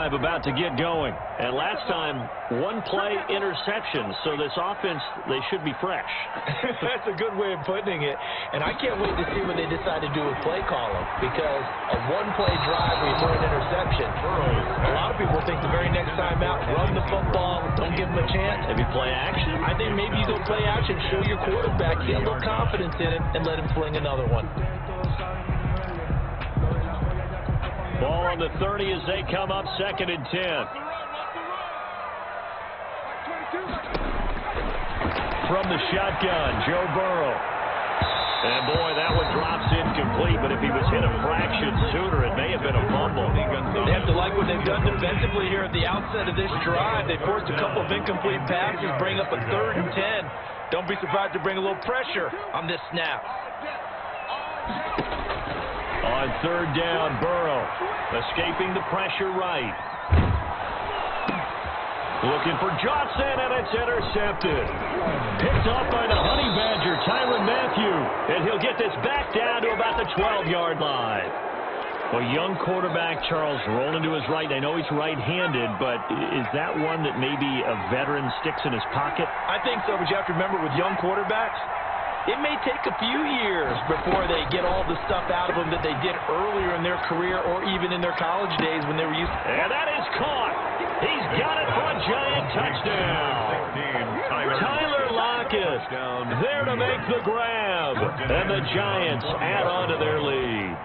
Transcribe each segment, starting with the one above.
drive about to get going. And last time, one play interception. So this offense, they should be fresh. That's a good way of putting it. And I can't wait to see what they decide to do with play calling. Because a one-play drive where you throw an interception, a lot of people think the very next time out, run the football, don't give them a chance. Maybe play action? I think maybe you go play action, show your quarterback, get a little confidence in him, and let him fling another one. Ball on the 30 as they come up, 2nd and 10. From the shotgun, Joe Burrow. And boy, that one drops incomplete, but if he was hit a fraction sooner, it may have been a fumble. They have to like what they've done defensively here at the outset of this drive. They forced a couple of incomplete passes, bring up a 3rd and 10. Don't be surprised to bring a little pressure on this snap. On 3rd down, Burrow escaping the pressure right. Looking for Johnson, and it's intercepted. Picked off by the Honey Badger, Tyrann Mathieu. And he'll get this back down to about the 12-yard line. Well, young quarterback Charles rolling to his right. I know he's right-handed, but is that one that maybe a veteran sticks in his pocket? I think so, but you have to remember with young quarterbacks, it may take a few years before they get all the stuff out of them that they did earlier in their career or even in their college days when they were used to. And that is caught. He's got it for a giant touchdown. Tyler Lockett there to make the grab. And the Giants add on to their lead.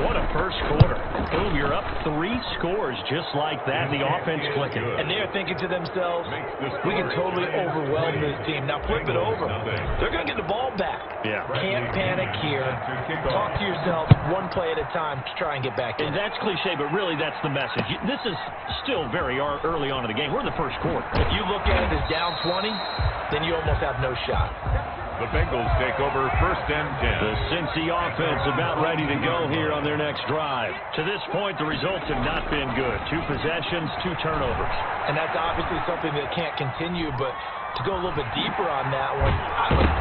What a first quarter. Boom, you're up 3 scores just like that. The offense clicking. And they're thinking to themselves, we can totally overwhelm this team. Now flip it over. They're going to get the ball back. Yeah. Can't panic here. Talk to yourself one play at a time to try and get back in. And that's cliche, but really that's the message. This is still very early on in the game. We're in the first quarter. If you look at it as down 20, then you almost have no shot. The Bengals take over 1st and 10. The Cincy offense about ready to go here on their next drive. To this point, the results have not been good. 2 possessions, 2 turnovers. And that's obviously something that can't continue, but to go a little bit deeper on that one.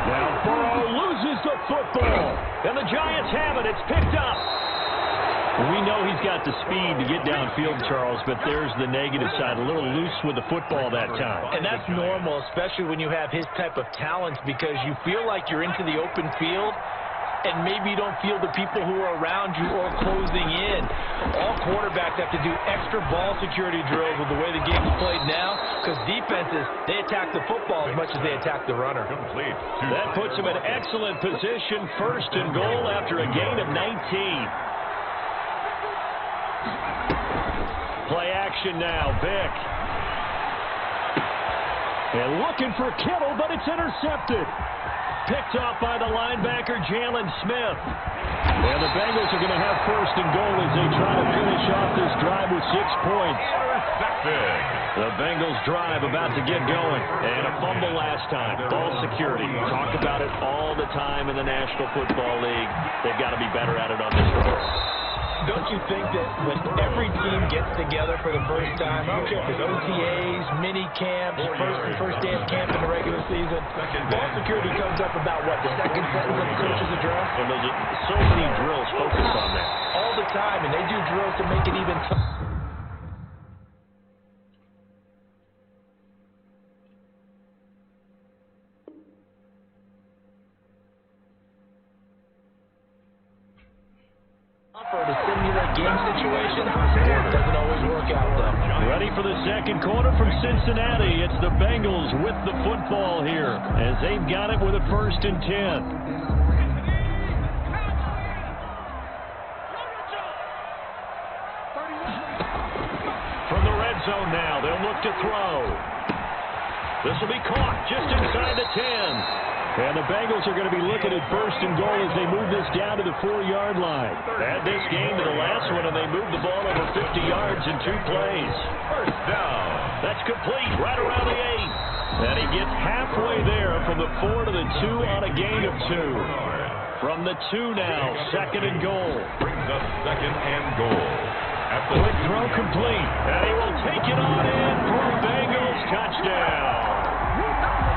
Now Burrow loses the football. And the Giants have it. It's picked up. We know he's got the speed to get downfield, Charles, but there's the negative side. A little loose with the football that time. And that's normal, especially when you have his type of talents, because you feel like you're into the open field, and maybe you don't feel the people who are around you or closing in. All quarterbacks have to do extra ball security drills with the way the game is played now, because defenses, they attack the football as much as they attack the runner. Complete. That puts him in excellent position, 1st and goal after a gain of 19. Play action now, Vick. And looking for Kittle, but it's intercepted. Picked off by the linebacker, Jalen Smith. And the Bengals are going to have 1st and goal as they try to finish off this drive with 6 points. The Bengals drive about to get going. And a fumble last time. Ball security. Talk about it all the time in the National Football League. They've got to be better at it on this road. Don't you think that when every team gets together for the first time, I don't care if it's OTAs, mini camps, first day of camp in the regular season, ball security comes up about, what, the 2nd sentence of the coach's address? And there's so many drills focused on that. All the time, and they do drills to make it even tougher. To simulate game situations, doesn't always work out though. Ready for the 2nd quarter from Cincinnati. It's the Bengals with the football here as they've got it with a 1st and 10. From the red zone now, they'll look to throw. This will be caught just inside the 10. And the Bengals are going to be looking at 1st and goal as they move this down to the 4-yard line. Add this game to the last one, and they move the ball over 50 yards in 2 plays. 1st down. That's complete, right around the 8. And he gets halfway there from the 4 to the 2 on a gain of 2. From the 2 now, 2nd and goal. Brings up 2nd and goal. Quick throw complete. And he will take it on in for a Bengals touchdown.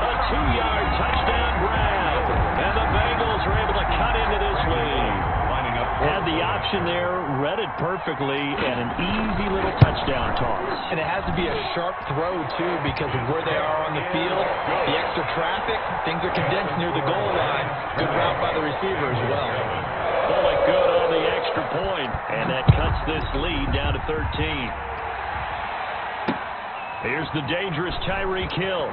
A 2-yard touchdown grab. And the Bengals are able to cut into this lead. Lining up. Had the option interception there, read it perfectly, and an easy little touchdown toss. And it has to be a sharp throw, too, because of where they are on the field, the extra traffic, things are condensed near the goal line. Good route by the receiver as well. Fully good on the extra point, and that cuts this lead down to 13. Here's the dangerous Tyreek Hill.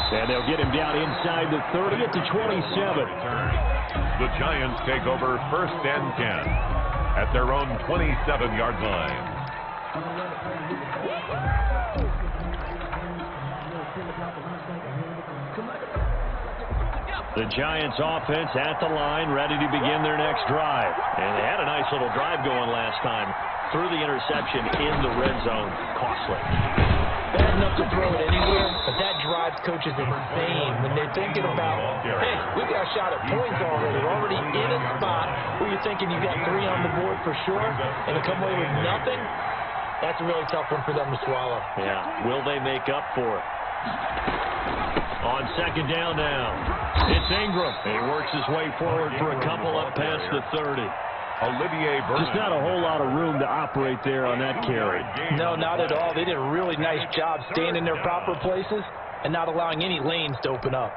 And they'll get him down inside the 30 at the 27. The Giants take over 1st and 10 at their own 27-yard line. The Giants offense at the line, ready to begin their next drive. And they had a nice little drive going last time. Through the interception in the red zone. Costly. Bad enough to throw it anywhere, but that drives coaches insane when they're thinking about, hey, we've got a shot at points already. We're already in a spot where you're thinking you've got 3 on the board for sure, and to come away with nothing, that's a really tough one for them to swallow. Yeah. Will they make up for it? On 2nd down now, it's Ingram. He works his way forward for a couple up past the 30. Olivier Vernon. Just not a whole lot of room to operate there on that carry. No, not at all. They did a really nice job staying in their proper places and not allowing any lanes to open up.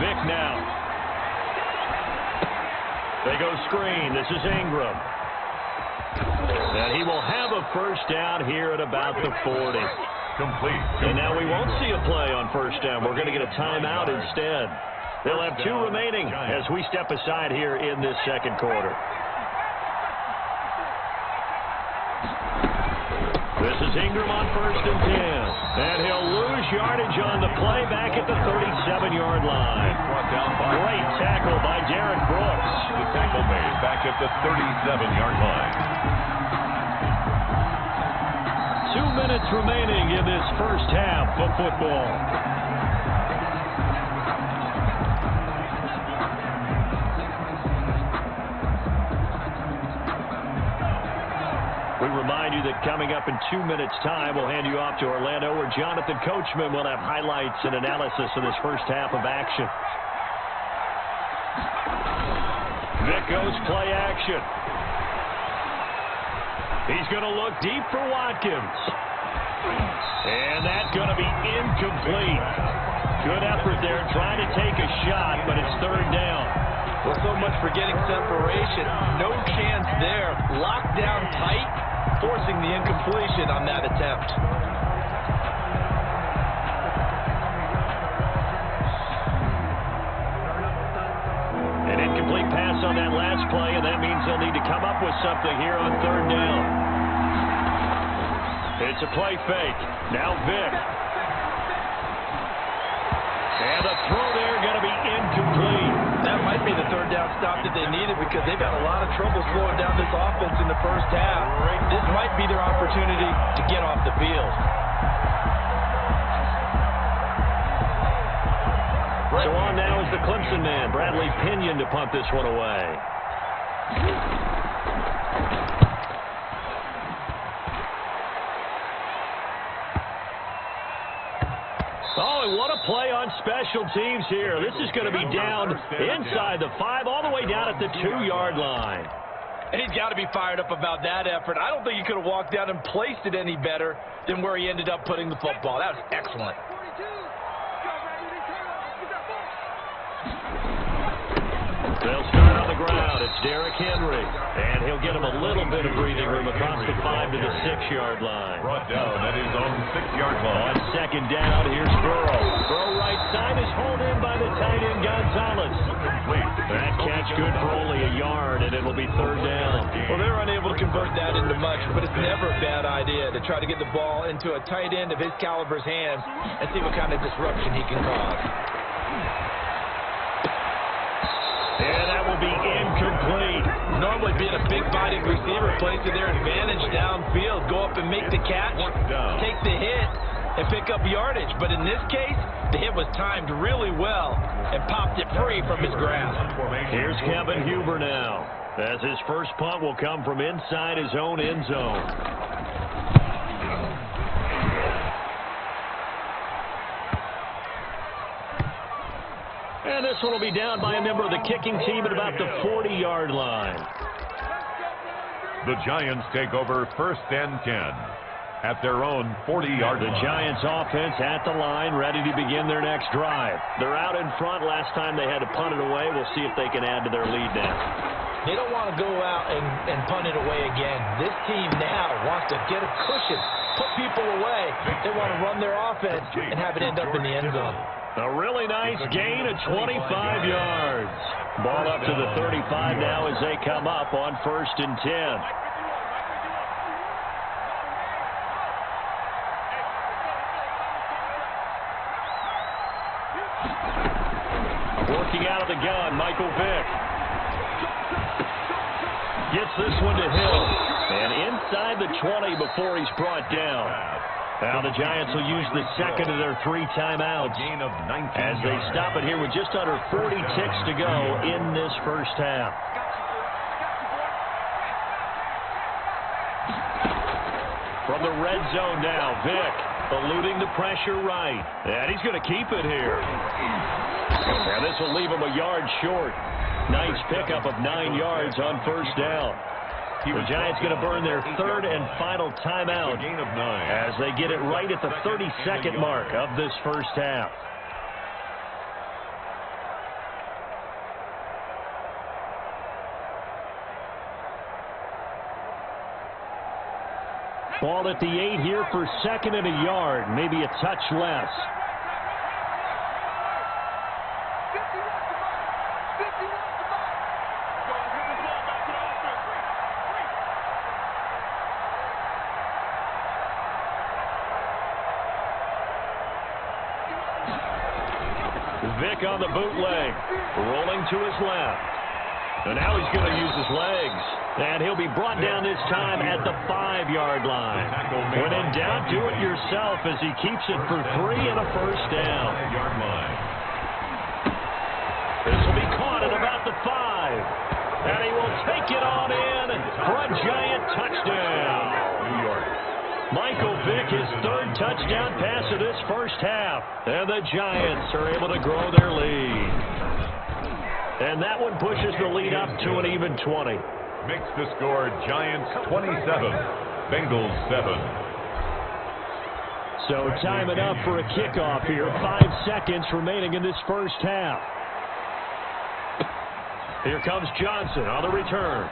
Vic now. They go screen. This is Ingram. And he will have a 1st down here at about the 40. Complete. And now we won't see a play on 1st down. We're going to get a timeout instead. They'll have 2 remaining as we step aside here in this 2nd quarter. This is Ingram on 1st and 10. And he'll lose yardage on the play back at the 37-yard line. Great tackle by Derek Brooks. The tackle made back at the 37-yard line. 2 minutes remaining in this 1st half of football. We remind you that coming up in 2 minutes' time, we'll hand you off to Orlando, where Jonathan Coachman will have highlights and analysis of this 1st half of action. Vic goes play action. He's going to look deep for Watkins. And that's going to be incomplete. Good effort there trying to take a shot, but it's 3rd down. Well, so much for getting separation. No chance there. Locked down tight, forcing the incompletion on that attempt. An incomplete pass on that last play, and that means they'll need to come up with something here on 3rd down. It's a play fake. Now Vic. And the throw there going to be incomplete. That might be the 3rd down stop that they needed because they've had a lot of trouble slowing down this offense in the 1st half. This might be their opportunity to get off the field. So on now is the Clemson man, Bradley Pinion, to punt this one away. Oh, and what a play on special teams here. This is going to be down inside the 5, all the way down at the 2-yard line. And he's got to be fired up about that effort. I don't think he could have walked down and placed it any better than where he ended up putting the football. That was excellent. They'll start on the ground. It's Derrick Henry. And he'll get him a little bit of breathing room across the 5 to the 6-yard line. Brought down at his own 6-yard line. On 2nd down, here's Burrow. Throw right side is hauled in by the tight end Gonzalez. That catch good for only a yard, and it'll be 3rd down. Well, they're unable to convert that into much, but it's never a bad idea to try to get the ball into a tight end of his caliber's hands and see what kind of disruption he can cause. And that will be incomplete. Normally being a big-bodied receiver plays to their advantage downfield. Go up and make the catch, take the hit, and pick up yardage. But in this case, the hit was timed really well and popped it free from his grasp. Here's Kevin Huber now, as his first punt will come from inside his own end zone. And this one will be down by a member of the kicking team at about the 40-yard line. The Giants take over 1st and 10 at their own 40-yard line. The Giants offense at the line, ready to begin their next drive. They're out in front. Last time they had to punt it away. We'll see if they can add to their lead now. They don't want to go out and punt it away again. This team now wants to get a cushion, put people away. They want to run their offense and have it end up in the end zone. A really nice gain of 25 yards. Ball up to the 35 now as they come up on 1st and 10. Working out of the gun, Michael Vick. Gets this one to Hill. And inside the 20 before he's brought down. Now the Giants will use the second of their 3 timeouts as they stop it here with just under 40 ticks to go in this first half. From the red zone now, Vick eluding the pressure right. And he's going to keep it here. And this will leave him a yard short. Nice pickup of 9 yards on 1st down. The Giants going to burn their 3rd and final timeout as they get it right at the 32nd mark of this first half. Ball at the 8 here for 2nd and a yard, maybe a touch less. Vick on the bootleg, rolling to his left. And now he's going to use his legs. And he'll be brought down this time at the 5-yard line. When in doubt, do it yourself as he keeps it for 3 and a first down. This will be caught at about the 5. And he will take it on in for a Giant touchdown. New York. Michael Vick, his 3rd touchdown pass of this first half. And the Giants are able to grow their lead. And that one pushes the lead up to an even 20. Makes the score Giants 27, Bengals 7. So time it up for a kickoff here. 5 seconds remaining in this first half. Here comes Johnson on the return.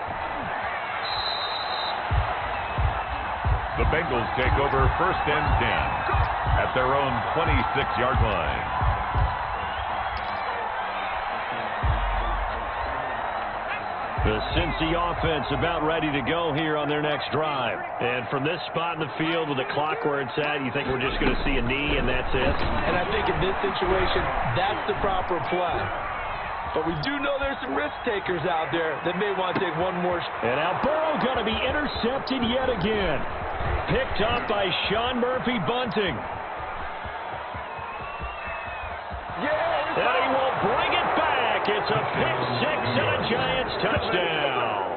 The Bengals take over 1st and 10 at their own 26-yard line. The Cincy offense about ready to go here on their next drive. And from this spot in the field with the clock where it's at, you think we're just going to see a knee and that's it? And I think in this situation, that's the proper play. But we do know there's some risk takers out there that may want to take one more. And now Burrow going to be intercepted yet again. Picked up by Sean Murphy-Bunting. And he will bring it back. It's a pick-6 and a Giants touchdown.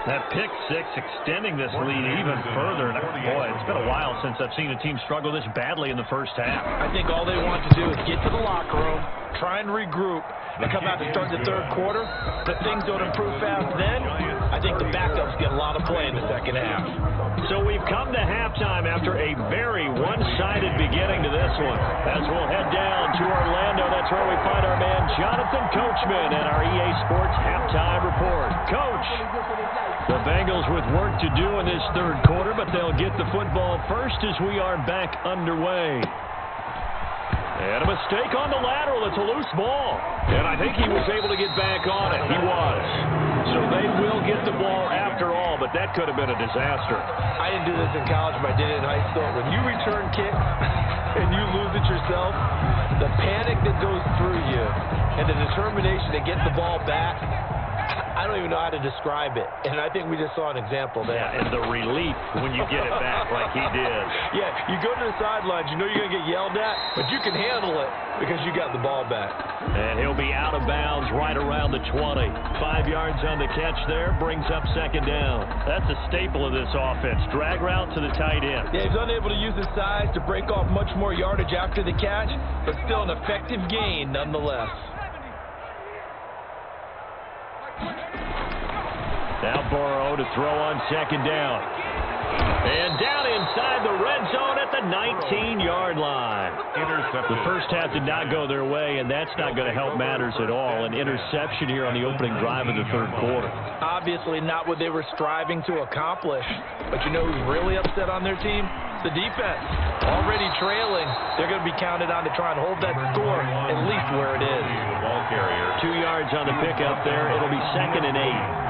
That pick-6 extending this lead even further. And boy, it's been a while since I've seen a team struggle this badly in the first half. I think all they want to do is get to the locker room, try and regroup, and come out to start the 3rd quarter. But things don't improve fast then. I think the backups get a lot of play in the second half. So we've come to halftime after a very one-sided beginning to this one. As we'll head down to Orlando, that's where we find our man Jonathan Coachman and our EA Sports Halftime Report. Coach, the Bengals with work to do in this 3rd quarter, but they'll get the football first as we are back underway. And a mistake on the lateral. It's a loose ball. And I think he was able to get back on it. He was. So they will get the ball after all, but that could have been a disaster. I didn't do this in college, but I did it in high school. When you return kicks and you lose it yourself, the panic that goes through you and the determination to get the ball back, I don't even know how to describe it, and I think we just saw an example there. Yeah, and the relief when you get it back like he did. Yeah, you go to the sidelines, you know you're going to get yelled at, but you can handle it because you got the ball back. And he'll be out of bounds right around the 20. 5 yards on the catch there, brings up second down. That's a staple of this offense. Drag route to the tight end. Yeah, he's unable to use his size to break off much more yardage after the catch, but still an effective gain nonetheless. Now Burrow to throw on second down. And down inside the red zone at the 19-yard line. Intercepted. The first half did not go their way, and that's not going to help matters at all. An interception here on the opening drive of the third quarter. Obviously not what they were striving to accomplish. But you know who's really upset on their team? The defense. Already trailing. They're going to be counted on to try and hold that score at least where it is. Ball carrier. 2 yards on the pickup there. It'll be 2nd and 8.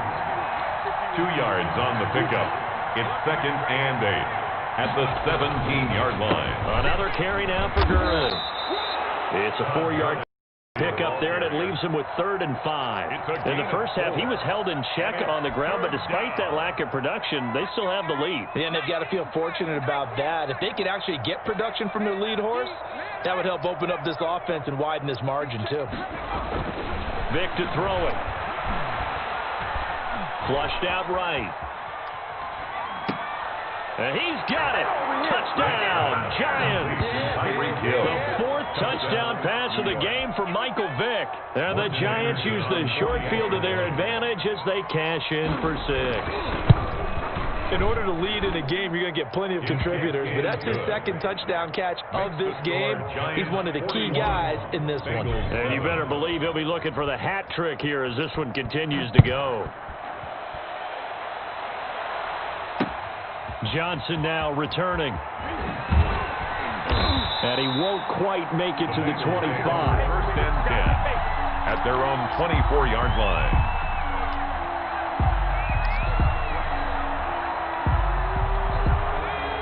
2 yards on the pickup. It's 2nd and 8 at the 17-yard line. Another carry now for Gurley. It's a 4-yard pickup there, and it leaves him with 3rd and 5. In the first half, he was held in check on the ground, but despite that lack of production, they still have the lead. And they've got to feel fortunate about that. If they could actually get production from their lead horse, that would help open up this offense and widen this margin, too. Vick to throw it. Flushed out right. And he's got it. Touchdown, Giants. The 4th touchdown pass of the game for Michael Vick. And the Giants use the short field to their advantage as they cash in for 6. In order to lead in a game, you're going to get plenty of contributors, but that's his 2nd touchdown catch of this game. He's one of the key guys in this one. And you better believe he'll be looking for the hat trick here as this one continues to go. Johnson now returning. And he won't quite make it to the 25. 1st and 10 at their own 24-yard line.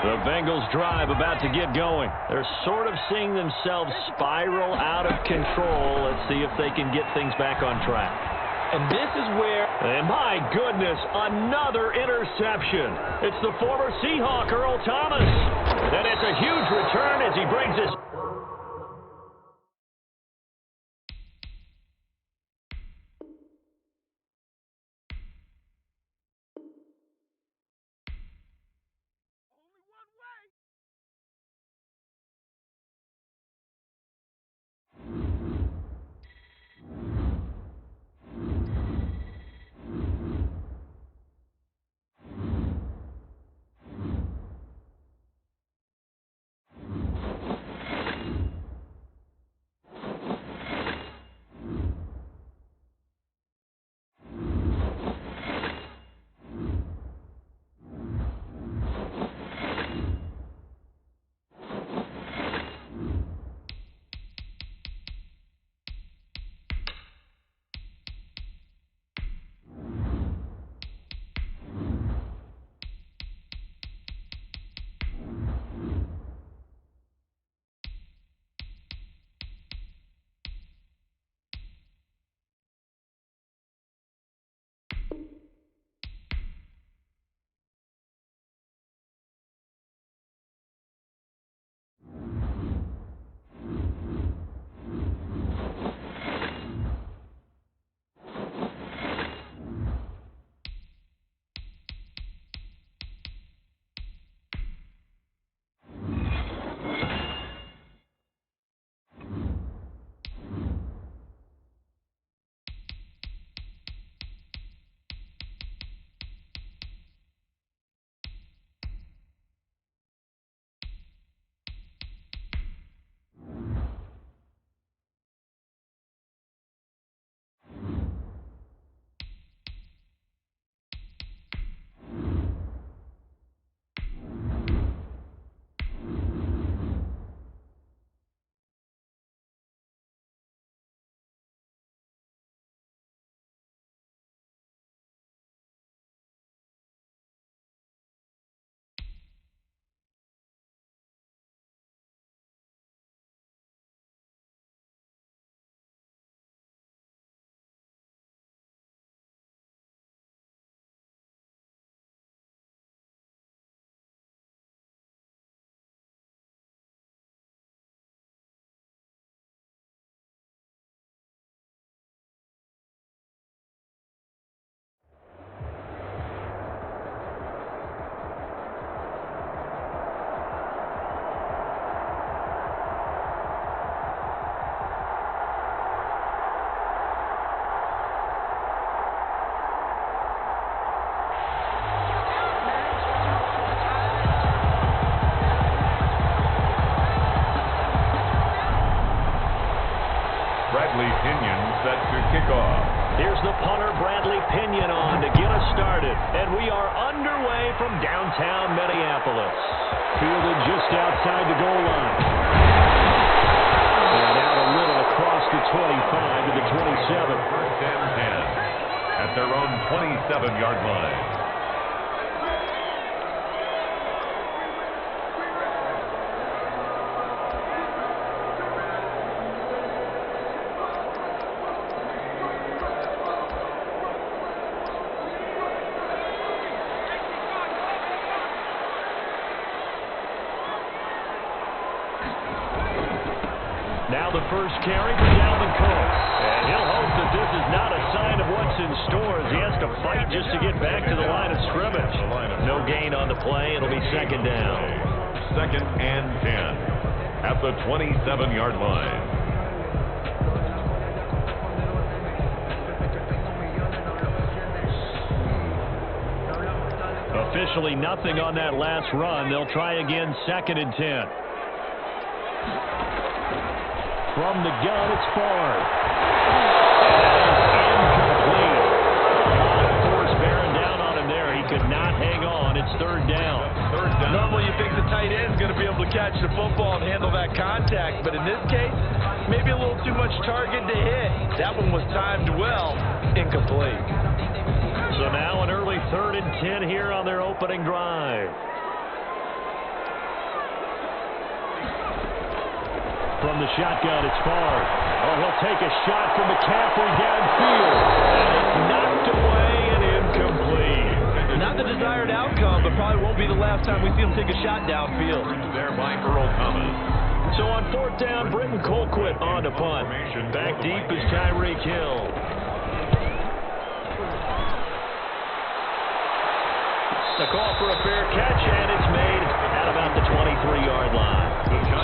The Bengals drive about to get going. They're sort of seeing themselves spiral out of control. Let's see if they can get things back on track. And this is where... And my goodness, another interception. It's the former Seahawk, Earl Thomas. And it's a huge return as he brings his... Bradley Pinion set to kick off. Here's the punter, Bradley Pinion, on to get us started. And we are underway from downtown Minneapolis. Fielded just outside the goal line. And out a little across the 25 to the 27. First and 10 at their own 27-yard line. Now the first carry for Dalvin Cook. And he'll hope that this is not a sign of what's in store as he has to fight just to get back to the line of scrimmage. No gain on the play. It'll be second down. Second and 10 at the 27-yard line. Officially nothing on that last run. They'll try again, second and 10. From the gun, it's Favre. Incomplete. Force bearing down on him there. He could not hang on. It's third down. Normally you think the tight end's going to be able to catch the football and handle that contact, but in this case, maybe a little too much target to hit. That one was timed well. Incomplete. So now an early third and 10 here on their opening drive. From the shotgun, it's Favre. Oh, he'll take a shot from McCaffrey downfield. And it's knocked away and incomplete. Not the desired outcome, but probably won't be the last time we see him take a shot downfield. There by Earl Thomas. So on fourth down, Britton Colquitt on to punt. Back deep is Tyreek Hill. The call for a fair catch, and it's made at about the 23-yard line.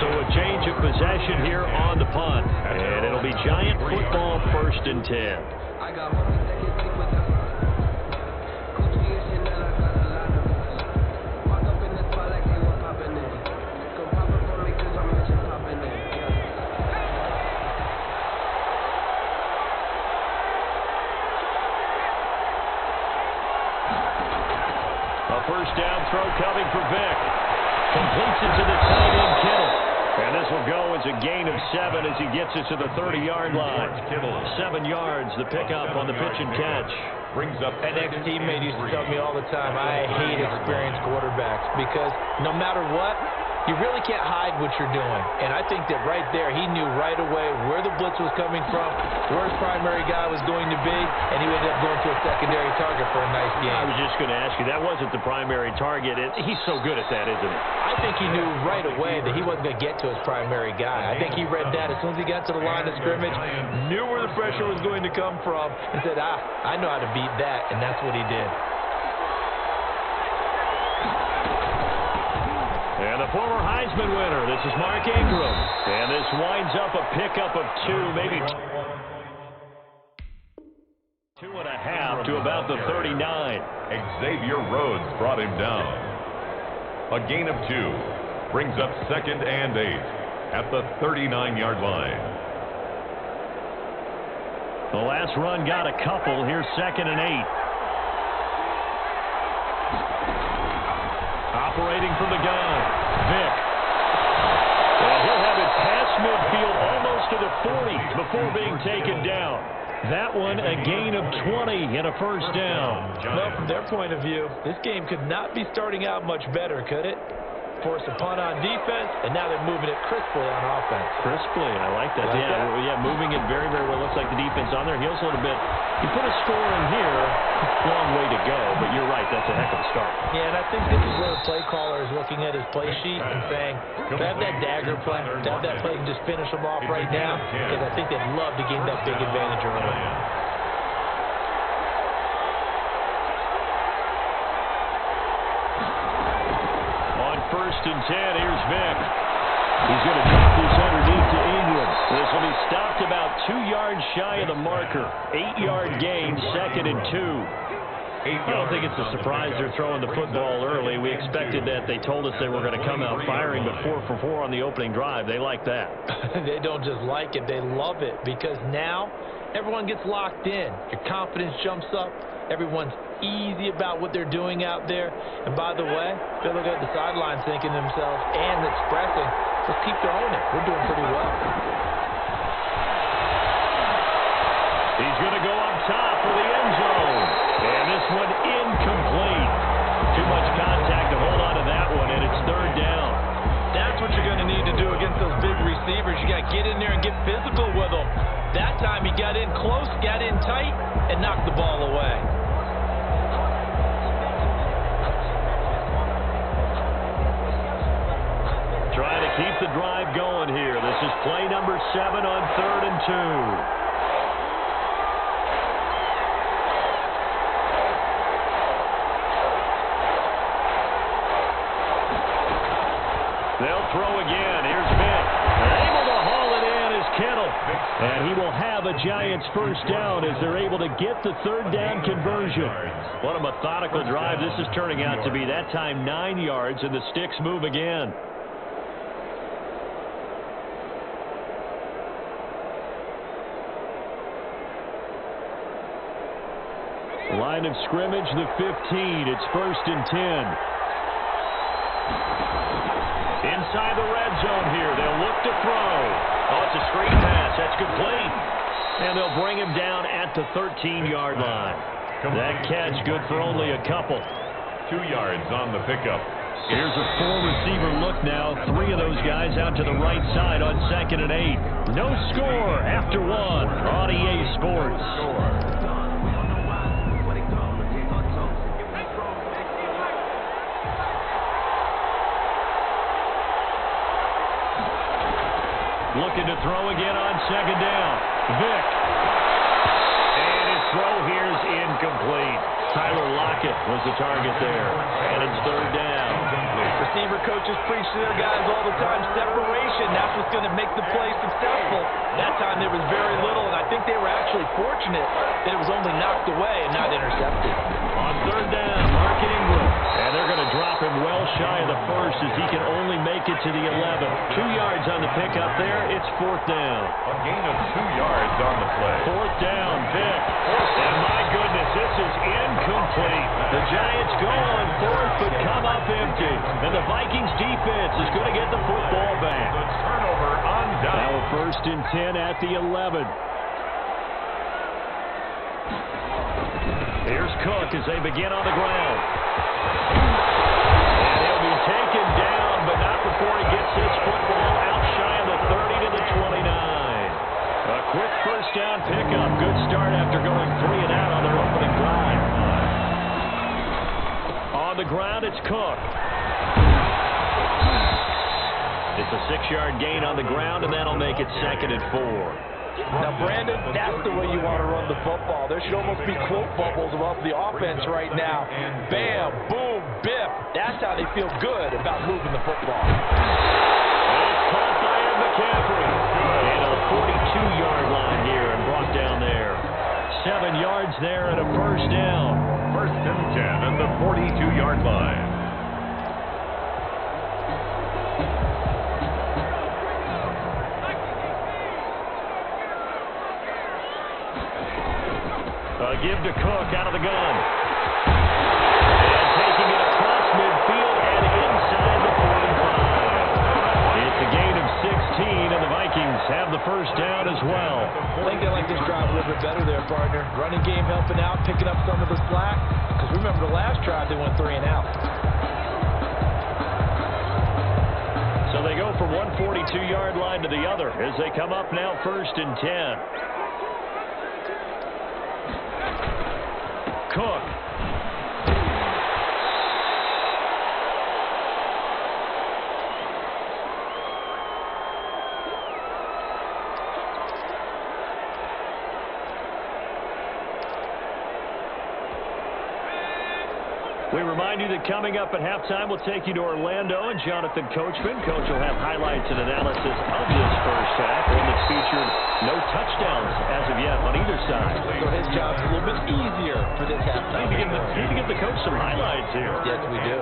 So a change of possession here on the punt. And it'll be Giant football, first and 10. First down throw coming for Vick. Completes it to the tight end, Kittle. And this will go as a gain of 7 as he gets it to the 30-yard line. 7 yards, the pickup on the pitch and catch. Brings up an ex-teammate used to tell me all the time, I hate experienced quarterbacks because no matter what, you really can't hide what you're doing. And I think that right there, he knew right away where the blitz was coming from, where his primary guy was going to be, and he ended up going to a secondary target for a nice game. I was just going to ask you, that wasn't the primary target. He's so good at that, isn't he? I think he knew right away that he wasn't going to get to his primary guy. I think he read that as soon as he got to the line of scrimmage, knew where the pressure was going to come from, and said, I know how to beat that, and that's what he did. And the former Heisman winner, this is Mark Ingram. And this winds up a pickup of 2, maybe 2.5 to about the 39. Xavier Rhodes brought him down. A gain of 2 brings up second and 8 at the 39-yard line. The last run got a couple. Here's second and 8. Operating from the gun, Vick. And he'll have it past midfield almost to the 40 before being taken down. That one a gain of 20 and a first down. Well, from their point of view, this game could not be starting out much better, could it? Force a punt on defense, and now they're moving it crisply on offense. Crisply, I like that. Yeah, moving it very, very well. Looks like the defense on there. Heels a little bit. You put a score in here, long way to go, but you're right, that's a heck of a start. Yeah, and I think this is where the play caller is looking at his play sheet and saying, to have that dagger play, to have that play and just finish them off right now, because I think they'd love to gain that big advantage early. First and 10, here's Vick. He's going to drop this underneath to Ingram. This will be stopped about 2 yards shy of the marker. 8-yard gain, second and 2. I don't think it's a surprise they're throwing the football early. We expected that. They told us they were going to come out firing, but 4 for 4 on the opening drive. They like that. They don't just like it. They love it because now everyone gets locked in. Your confidence jumps up. Everyone's easy about what they're doing out there. And by the way, they're looking at the sidelines thinking to themselves and expressing, let's keep throwing it. We're doing pretty well. He's going to go up top for the end zone. And this one incomplete. Too much contact to hold on to that one, and it's third down. That's what you're going to need to do against those big receivers. You got to get in there and get physical with them. That time he got in close, got in tight, and knocked the ball away. Trying to keep the drive going here. This is play number 7 on 3rd and 2. They'll throw again. Here's Vick. Able to haul it in is Kittle. And he will have a Giants first down as they're able to get the third down conversion. What a methodical drive this is turning out to be. That time 9 yards, and the sticks move again. Line of scrimmage, the 15. It's 1st and 10. Inside the red zone here. They'll look to throw. Oh, it's a screen pass. That's complete. And they'll bring him down at the 13-yard line. That catch good for only a couple. 2 yards on the pickup. Here's a 4-receiver look now. 3 of those guys out to the right side on 2nd and 8. No score after 1 on EA Sports. Looking to throw again on 2nd down. Vick. And his throw here is incomplete. Tyler Lockett was the target there. And it's 3rd down. Receiver coaches preach to their guys all the time. Separation. That's what's going to make the play successful. That time there was very little, and I think they were actually fortunate that it was only knocked away and not intercepted. On 3rd down, Mark Ingram. And they're going to drop him well shy of the first as he can only make it to the 11. 2 yards on the pickup there. It's 4th down. A gain of 2 yards on the play. 4th down, Vick. And my goodness, this is incomplete. The Giants go on 4th but come up empty. And the Vikings defense is going to get the football back. The turnover on down. Now 1st and 10 at the 11. Here's Cook as they begin on the ground. And he'll be taken down, but not before he gets his football out shy of the 30 to the 29. A quick first down pickup. Good start after going 3 and out on their opening drive. On the ground, it's Cook. It's a 6-yard gain on the ground, and that'll make it 2nd and 4. Now, Brandon, that's the way you want to run the football. There should almost be quote bubbles above the offense right now. Bam, boom, biff. That's how they feel good about moving the football. It's caught by Ed McCaffrey. And a 42-yard line here and brought down there. 7 yards there and a first down. 1st and 10 at the 42-yard line. Give to Cook out of the gun. And taking it across midfield and inside the 45. It's a gain of 16, and the Vikings have the first down as well. I think they like this drive a little bit better there, partner. Running game helping out, picking up some of the slack. Because remember the last drive, they went 3 and out. So they go from one 42-yard line to the other as they come up now 1st and 10. Cook. We remind you that coming up at halftime, we'll take you to Orlando and Jonathan Coachman. Coach will have highlights and analysis of this first half. One that's featured no touchdowns as of yet on either side. So his job's a little bit easier for this halftime. Need to give the coach some highlights here. Yes, we do.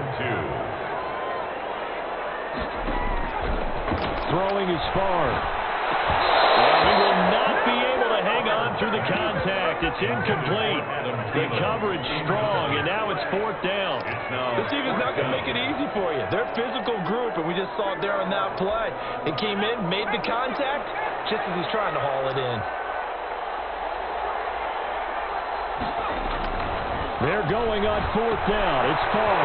Throwing is far. And he will not be able to hang on through the contact. It's incomplete. The coverage strong, and now it's fourth down. This defense not going to make it easy for you. They're a physical group, and we just saw it there on that play. It came in, made the contact, just as he's trying to haul it in. They're going on fourth down. It's far.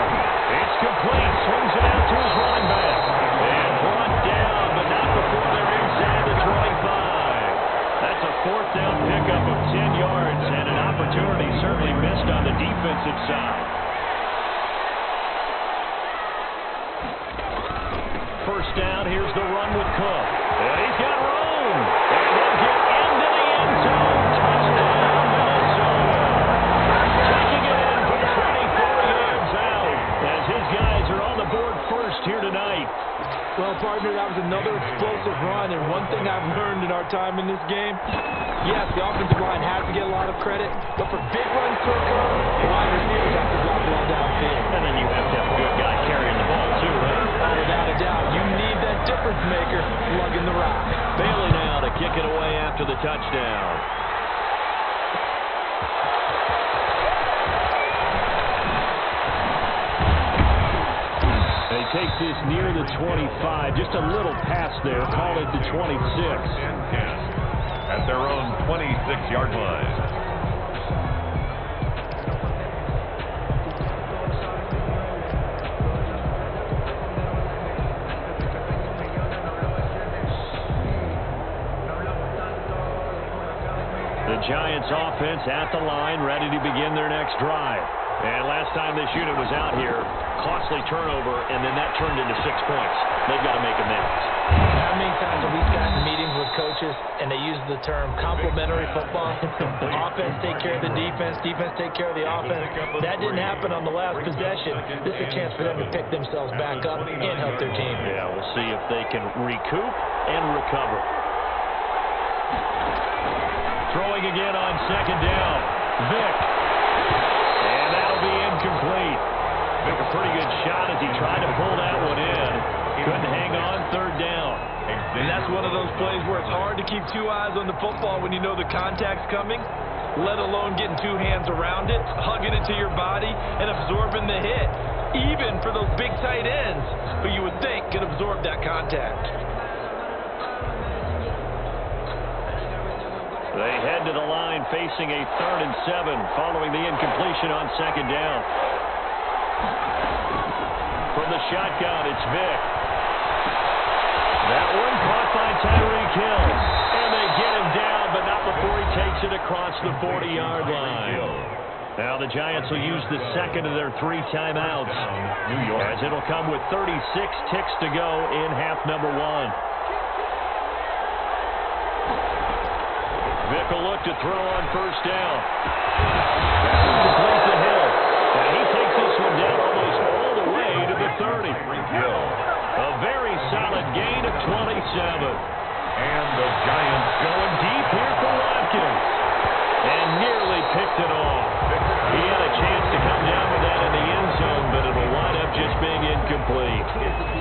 It's complete. Swings it out to his running back. And brought down, but not before they're inside the 25. That's a fourth down pickup of 10 yards and an opportunity certainly missed on the defensive side. First down, here's the run with Cook. And he's got room. And he'll get into the end zone. Touchdown, Minnesota. Taking it in from 24 yards out as his guys are on the board first here tonight. Well, partner, that was another explosive run, and one thing I've learned in our time in this game, yes, the offensive line has to get a lot of credit, but for big runs to occur, the wide receivers have to drop well downfield. And then you have to have a good guy carrying the ball, too, right? Without a doubt, you need that difference maker slugging the rock. Bailey now to kick it away after the touchdown. They take this near the 25. Just a little pass there. Call it the 26. At their own 26-yard line. The Giants offense at the line, ready to begin their next drive. And last time this unit was out here, costly turnover, and then that turned into 6 points. They've got to make amends. How many times have we sat in meetings with coaches and they use the term complementary football? Offense take care of the defense, defense take care of the offense. That didn't happen on the last possession. This is a chance for them to pick themselves back up and help their team. Yeah, we'll see if they can recoup and recover. Throwing again on second down. Vick. And that'll be incomplete. Vick a pretty good shot as he tried to pull that one in. Couldn't hang on, third down. And that's one of those plays where it's hard to keep two eyes on the football when you know the contact's coming, let alone getting two hands around it, hugging it to your body, and absorbing the hit. Even for those big tight ends, who you would think could absorb that contact. They head to the line facing a 3rd and 7 following the incompletion on second down. From the shotgun, it's Vick. That one caught by Tyreek Hill. And they get him down, but not before he takes it across the 40-yard line. Now the Giants will use the second of their 3 timeouts, as it'll come with 36 ticks to go in half number 1. Vick will look to throw on first down. That's complete to Hill. And he takes this one down almost all the way to the 30. A very solid gain of 27. And the Giants Going deep here for Watkins. And nearly picked it off. He had a chance to come down with that in the end zone, but it'll wind up just being incomplete.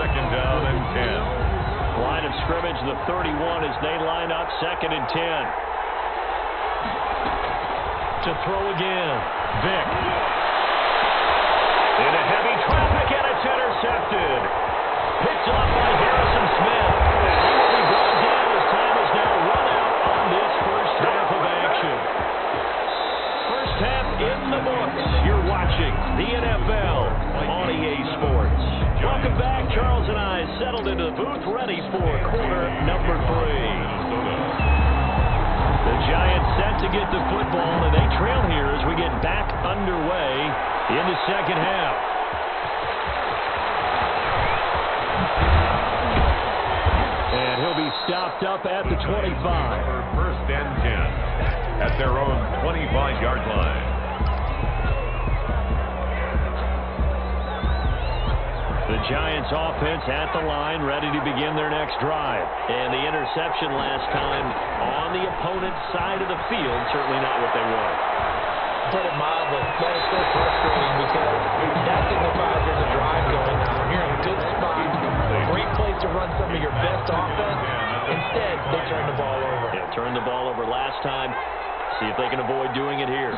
second down and 10. Line of scrimmage, the 31 as they line up 2nd and 10. To throw again. Vick. Into heavy traffic, and it's intercepted. Picked off by Harrison Smith. And he will be brought down as time is now run out on this first half of action. First half in the books. You're watching the NFL on EA Sports. Welcome back. Charles and I settled into the booth ready for quarter number 3. The Giants set to get the football, and they trail here as we get back underway in the second half. And he'll be stopped up at the 25. First and 10 at their own 25-yard line. The Giants offense at the line, ready to begin their next drive. And the interception last time on the opponent. opponent's side of the field. Certainly not what they want. Put it mildly, that is so frustrating because that signifies there's a drive going on. You're in a good spot, great place to run some of your best offense. Instead, they turn the ball over. Yeah, turned the ball over last time. See if they can avoid doing it here.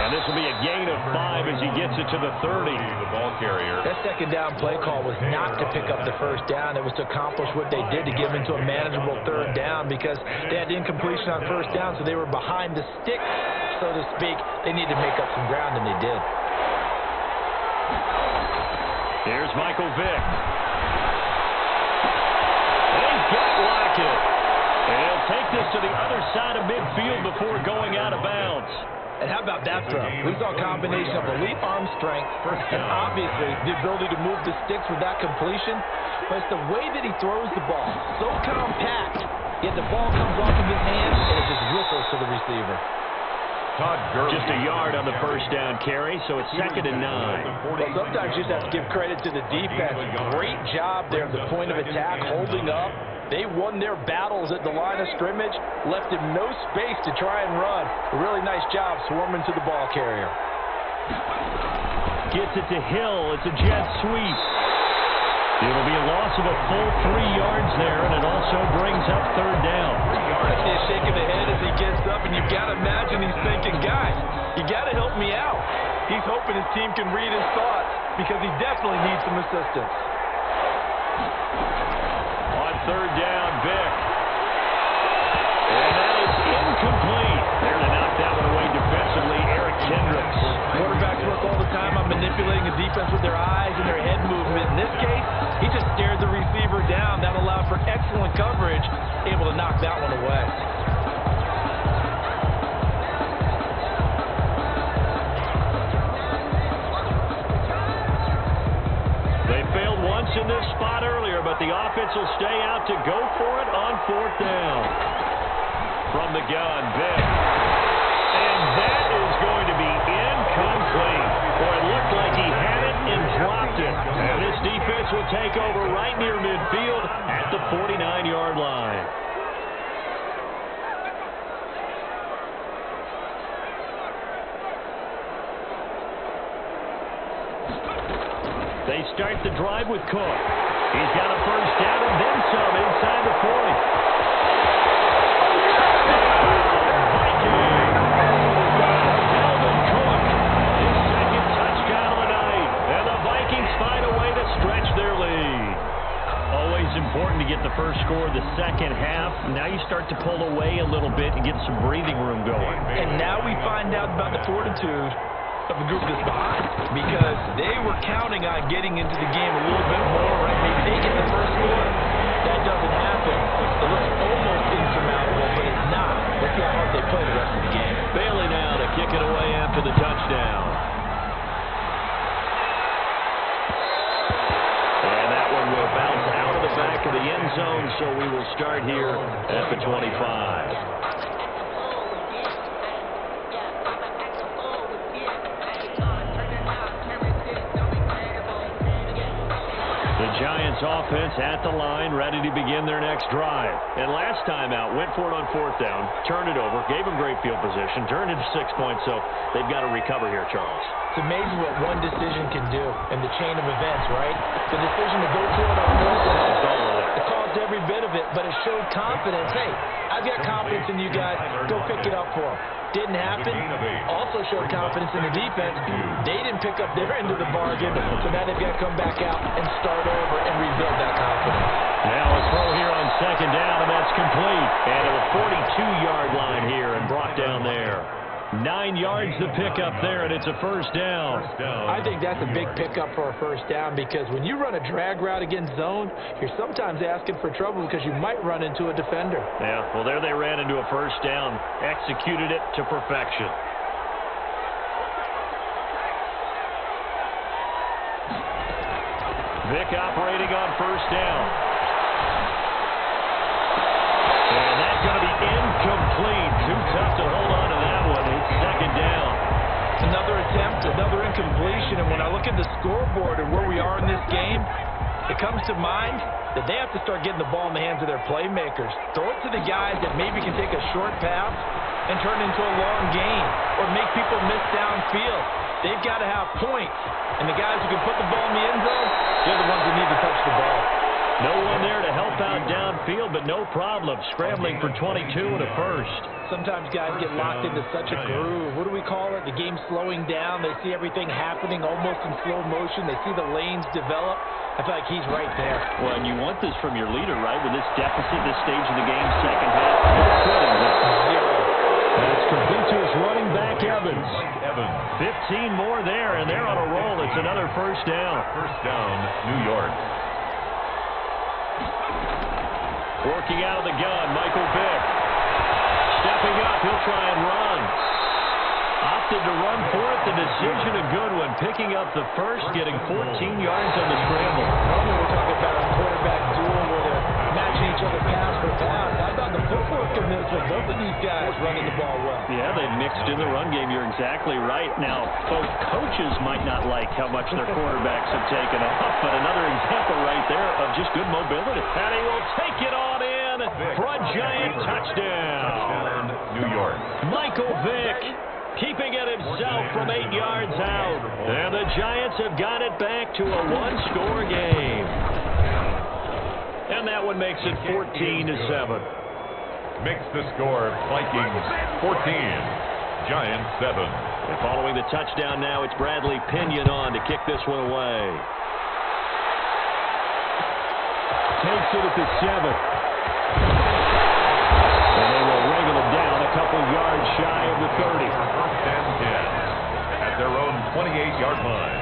And this will be a gain of 5 as he gets it to the 30. The ball carrier. That second down play call was not to pick up the first down. It was to accomplish what they did to give into a manageable third down because they had incompletion on first down, so they were behind the stick, so to speak. They needed to make up some ground, and they did. Here's Michael Vick. And he's got Lockett. And he'll take this to the other side of midfield before going out of bounds. And how about that throw? We saw a combination of elite arm strength and obviously the ability to move the sticks with that completion. But it's the way that he throws the ball. So compact, yet the ball comes off of his hands and it just ripples to the receiver. Todd Gurley. Just a yard on the first down carry, so it's 2nd and 9. Well, sometimes you just have to give credit to the defense. Great job there at the point of attack, holding up. They won their battles at the line of scrimmage, left him no space to try and run. A really nice job swarming to the ball carrier. Gets it to Hill. It's a jet sweep. It'll be a loss of a full 3 yards there, and it also brings up 3rd down. I see a shake of the head as he gets up, and you've got to imagine he's thinking, guys, you got to help me out. He's hoping his team can read his thoughts because he definitely needs some assistance. On 3rd down, Vick. And that is incomplete. There to knock that one away defensively, Eric Kendricks. Quarterbacks work all the time on manipulating the defense with their eyes and their head movement. In this case, he just stared the receiver down. That allowed for excellent coverage, able to knock that one away. They failed once in this spot earlier, but the offense will stay out to go for it on 4th down. From the gun, Vick. And that is going to be incomplete. Boy, it looked like he had it and dropped it. And this defense will take over right near midfield at the 49-yard line. They start the drive with Cook. He's got a first down and then some inside the 40. Dalvin Cook, his 2nd touchdown of the night. And the Vikings find a way to stretch their lead. Always important to get the first score of the second half. Now you start to pull away a little bit and get some breathing room going. And now we find out about the fortitude of the group that's behind, because they were counting on getting into the game a little bit more, right? Maybe they get the first score. That doesn't happen. It looks almost insurmountable, but it's not. Let's see how hard they play the rest of the game. Bailey now to kick it away after the touchdown. And that one will bounce out of the back of the end zone, so we will start here at the 25. Giants offense at the line, ready to begin their next drive. And last time out, went for it on 4th down, turned it over, gave them great field position, turned it to 6 points, so they've got to recover here, Charles. It's amazing what one decision can do in the chain of events, right? The decision to go for it on 4th down, it caused every bit of it, but it showed confidence. Hey, I've got confidence in you guys. Go pick it up for them. Didn't happen. Also showed confidence in the defense. They didn't pick up their end of the bargain, so now they've got to come back out and start over and rebuild that confidence. Now a throw here on 2nd down, and that's complete. And at the 42-yard line here and brought down there. 9 yards to pick up there, and it's a first down. I think that's a big pickup for a first down, because when you run a drag route against zone, you're sometimes asking for trouble because you might run into a defender. Yeah, well, there they ran into a first down, executed it to perfection. Vick operating on first down. And that's going to be incomplete. Too tough to hold on to that one. It's 2nd down. Another attempt, another incompletion, and when I look at the scoreboard and where we are in this game, it comes to mind that they have to start getting the ball in the hands of their playmakers. Throw it to the guys that maybe can take a short pass and turn it into a long gain or make people miss downfield. They've got to have points. And the guys who can put the ball in the end zone, they're the ones that need to touch the ball. No one there to help out downfield, but no problem. Scrambling for 22 and a first. Sometimes guys get locked into such a groove. What do we call it? The game's slowing down. They see everything happening almost in slow motion. They see the lanes develop. I feel like he's right there. Well, and you want this from your leader, right? With this deficit, this stage of the game, second half. No quitting this. That's complete to his running back, Evans. 15 more there, and they're on a roll. It's another first down. First down, New York. Working out of the gun, Michael Vick. Stepping up, he'll try and run. Opted to run for it. The decision a good one. Picking up the first, getting 14 yards on the scramble. Normally we're talking about a quarterback duel where they're matching each other pass for pass. I thought the footwork in this one, both of these guys running the ball well. Yeah, they've mixed in the run game. You're exactly right. Now, both coaches might not like how much their quarterbacks have taken off, but another example right there of just good mobility. And he will take it on in for a Giant touchdown. New York. Michael Vick keeping it himself from 8 yards out. And the Giants have got it back to a one-score game. And that one makes it 14-7. Makes the score Vikings 14, Giants 7. And following the touchdown now, it's Bradley Pinion on to kick this one away. Takes it at the 7. And they will wrangle him down a couple yards shy of the 30. First and 10 at their own 28-yard line.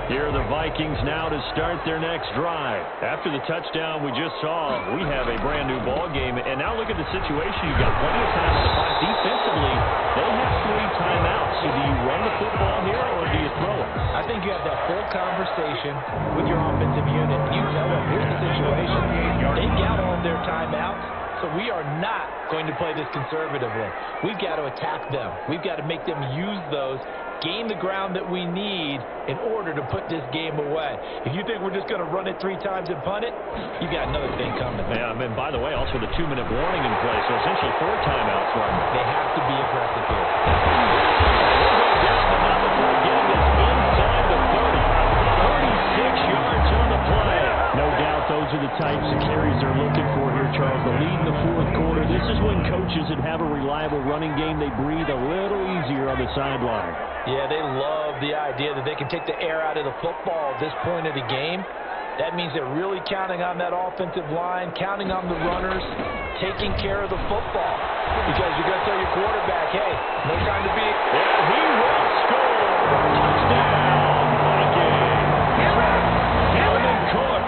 Here are the Vikings now to start their next drive. After the touchdown we just saw, we have a brand new ball game. And now look at the situation. You've got plenty of time on the clock. Defensively, they have 3 timeouts. So do you run the football here or do you throw it? I think you have that full conversation with your offensive unit. You tell them, here's the situation. They've got all their timeouts, so we are not going to play this conservatively. We've got to attack them. We've got to make them use those, gain the ground that we need in order to put this game away. If you think we're just going to run it 3 times and punt it, you got another thing coming. Yeah, and by the way, also the 2-minute warning in place, so essentially 4 timeouts running. They have to be aggressive here. Inside the 30. 36 yards on the play. No doubt those are the types of carries they're looking for here, Charles. The lead in the fourth quarter. This is when coaches that have a reliable running game, they breathe a little easier on the sideline. Yeah, they love the idea that they can take the air out of the football at this point of the game. That means they're really counting on that offensive line, counting on the runners, taking care of the football. Because you're going to tell your quarterback, hey, no time to be. Yeah, he will score. Touchdown, Vikings. Dalvin Cook,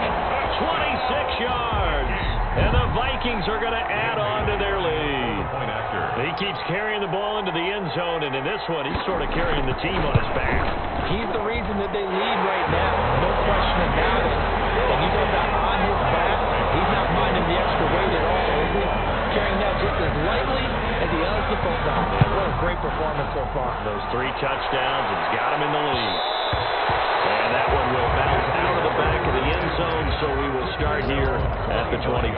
26 yards. And the Vikings are going to add on to their lead. He keeps carrying the ball into the end zone, and in this one, he's sort of carrying the team on his back. He's the reason that they lead right now. No question about it. And you know that on his back, he's not minding the extra weight at all. He's carrying that just as lightly as he owns the football. What a great performance so far. Those 3 touchdowns, it's got him in the lead. And that one will bounce out of the back of the end zone, so we will start here at the 25.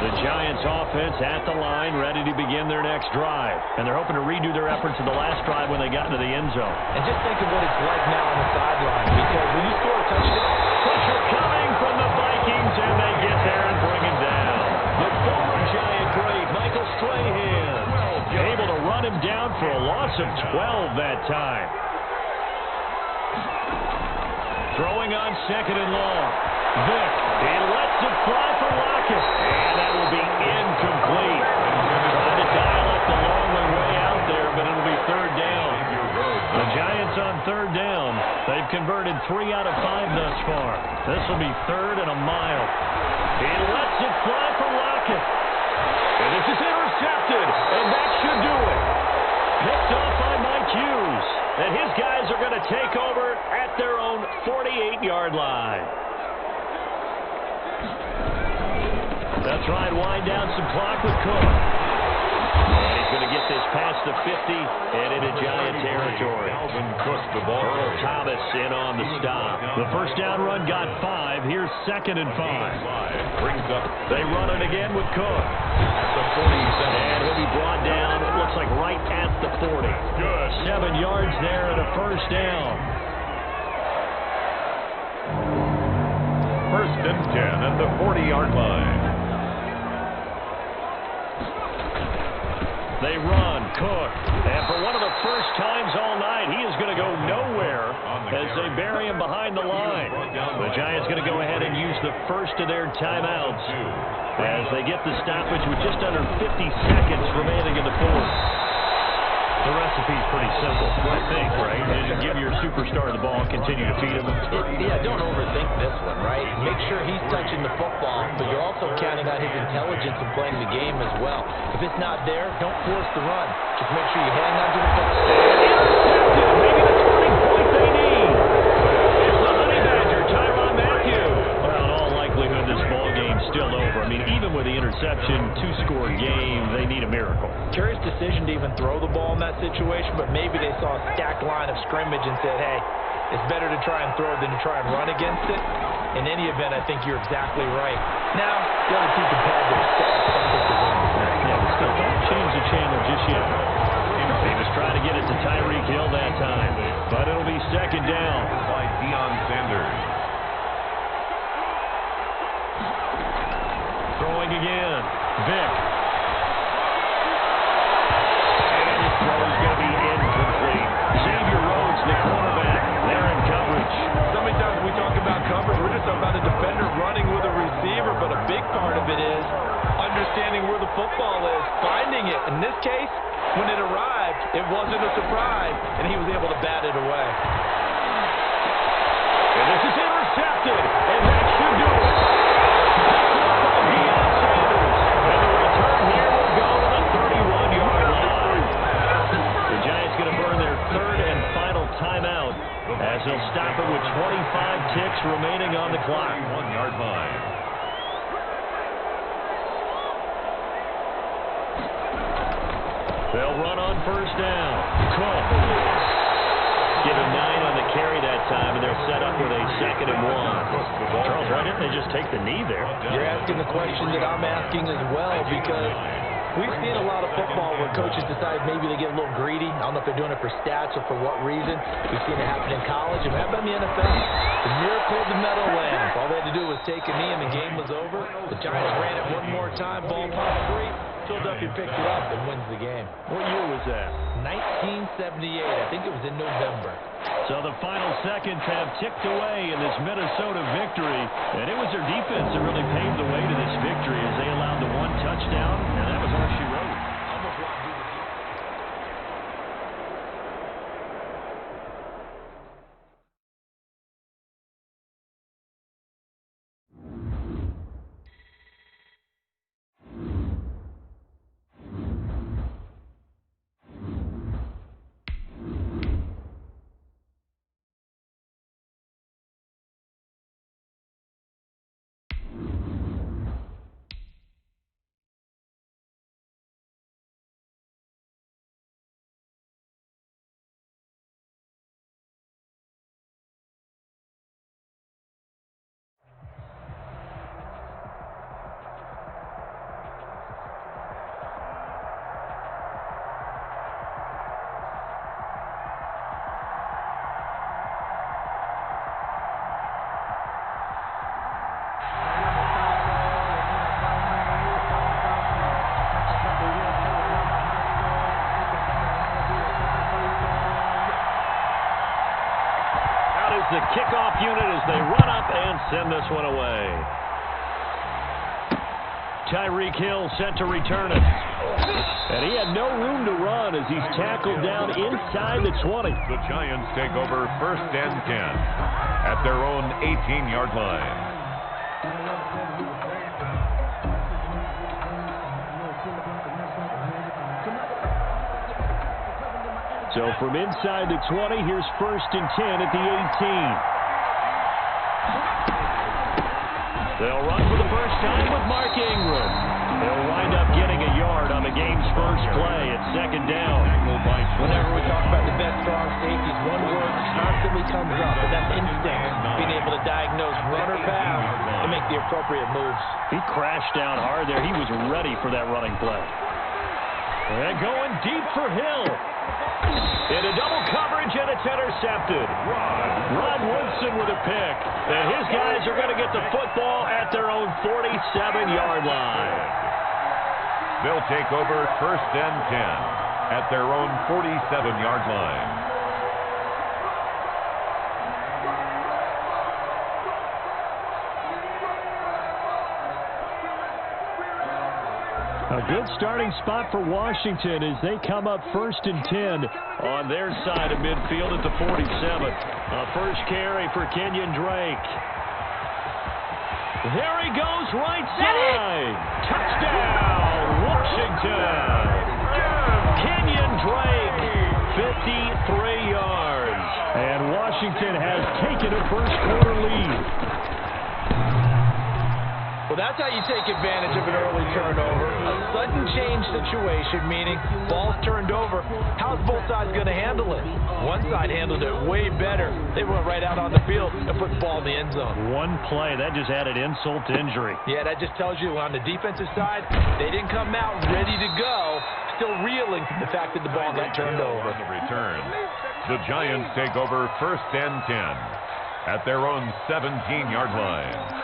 The Giants offense at the line, ready to begin their next drive. And they're hoping to redo their efforts of the last drive when they got into the end zone. And just think of what it's like now on the sideline. Because when you score a touchdown, pressure coming from the Vikings, and they get there and bring him down. The former Giant great, Michael Strahan, able to run him down for a loss of 12 that time. Throwing on 2nd and long. Vick, he lets it fly for Lockett, and that will be incomplete. Trying to dial up the long way out there, but it'll be 3rd down. The Giants on 3rd down. They've converted 3 out of 5 thus far. This will be 3rd and a mile. He lets it fly for Lockett. And this is intercepted, and that should do it. Picked off by Mike Hughes. And his guys are going to take over at their own 48-yard line. They'll try and wind down some clock with Cook. And he's going to get this past the 50 and into Giant territory. Dalvin Cook, the ball. Earl Thomas in on the stop. The first down run got 5. Here's 2nd and 5. Brings up. They run it again with Cook. At the 47. And he'll be brought down, it looks like right at the 40. Good. 7 yards there and a first down. First and 10 at the 40-yard line. They run, Cook, and for one of the first times all night, he is going to go nowhere as they bury him behind the line. The Giants going to go ahead and use the first of their timeouts as they get the stoppage with just under 50 seconds remaining in the fourth. The recipe's pretty simple, I think, right? Just give your superstar the ball, continue to feed him. Yeah, don't overthink this one, right? Make sure he's touching the football, but you're also counting on his intelligence in playing the game as well. If it's not there, don't force the run. Just make sure you hang on to the football. Intercepted! Maybe the turning point they need. It's the Honey Badger, Tyrann Mathieu. Well, in all likelihood, this ball game's still over. I mean, even with the interception, 2-score game, they need a miracle. Curious decision to even throw the ball in that situation, but maybe they saw a stacked line of scrimmage and said, hey, it's better to try and throw than to try and run against it. In any event, I think you're exactly right. Now, the other two can pad their stats. Yeah, but still, don't change the channel just yet. He was trying to get it to Tyreek Hill that time, but it'll be 2nd down. By Deion Sanders. Throwing again. Vick. And his throw is going to be incomplete. Xavier Rhodes, the quarterback, they're in coverage. So many times we talk about coverage, we're just talking about a defender running with a receiver, but a big part of it is understanding where the football is, finding it. In this case, when it arrived, it wasn't a surprise, and he was able to bat it away. And this is intercepted, and that should do it. Deion Sanders, and the return here will go to the 31-yard line. The Giants going to burn their 3rd and final timeout as they'll stop it with 25 ticks remaining on the clock. 1-yard line. They'll run on first down. Cook. Give him 9 on the carry that time, and they're set up with a 2nd and 1. Charles, why didn't they just take the knee there? You're asking the question that I'm asking as well, because we've seen a lot of football where coaches decide maybe they get a little greedy. I don't know if they're doing it for stats or for what reason. We've seen it happen in college and happened in the NFL. The miracle of the Meadowlands. All they had to do was take a knee and the game was over. The Giants ran it one more time, ball top 3. Philadelphia picked it up and wins the game. What year was that? 1978. I think it was in November. So the final seconds have ticked away in this Minnesota victory, and it was their defense that really paved the way to this victory as they allowed the 1 touchdown, and that was all she wrote. The kickoff unit as they run up and send this one away. Tyreek Hill set to return it. And he had no room to run as he's tackled down inside the 20. The Giants take over 1st and 10 at their own 18-yard line. So from inside the 20, here's 1st and 10 at the 18. They'll run for the first time with Mark Ingram. They'll wind up getting a yard on the game's first play at second down. Whenever we talk about the best strong safeties, one word constantly comes up, and that's instinct. Being able to diagnose run or pass and make the appropriate moves. He crashed down hard there. He was ready for that running play. And going deep for Hill. Into double coverage, and it's intercepted. Rod Woodson with a pick. And his guys are going to get the football at their own 47-yard line. They'll take over first and 10 at their own 47-yard line. A good starting spot for Washington as they come up first and 10 on their side of midfield at the 47. A first carry for Kenyon Drake. There he goes, right side. Touchdown, Washington. Kenyon Drake, 53 yards. And Washington has taken a first quarter lead. Well, that's how you take advantage of an early turnover. A sudden change situation, meaning ball's turned over. How's both sides going to handle it? One side handled it way better. They went right out on the field and put the ball in the end zone. One play, that just added insult to injury. Yeah, that just tells you on the defensive side, they didn't come out ready to go, still reeling from the fact that the ball got turned over. On the return, the Giants take over first and 10 at their own 17-yard line.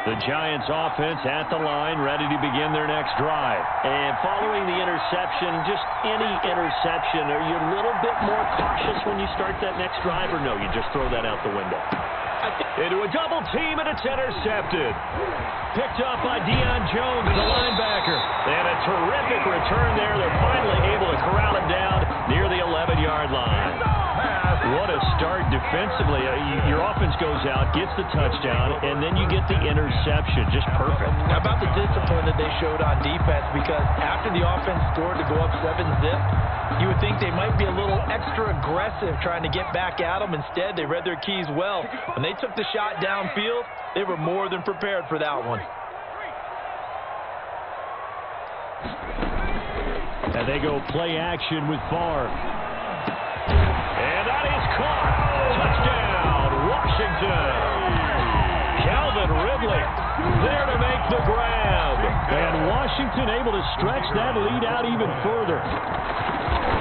The Giants offense at the line, ready to begin their next drive. And following the interception, just any interception, are you a little bit more cautious when you start that next drive, or no, you just throw that out the window? Into a double team, and it's intercepted. Picked up by Deion Jones, the linebacker. And a terrific return there. They're finally able to corral him down near the 11-yard line. What a start defensively. Your offense goes out, gets the touchdown, and then you get the interception. Just perfect. How about the discipline that they showed on defense? Because after the offense scored to go up 7-zip, you would think they might be a little extra aggressive trying to get back at them. Instead, they read their keys well. When they took the shot downfield, they were more than prepared for that one. And they go play action with Favre. And that is caught. Touchdown, Washington. Calvin Ridley there to make the grab. And Washington able to stretch that lead out even further.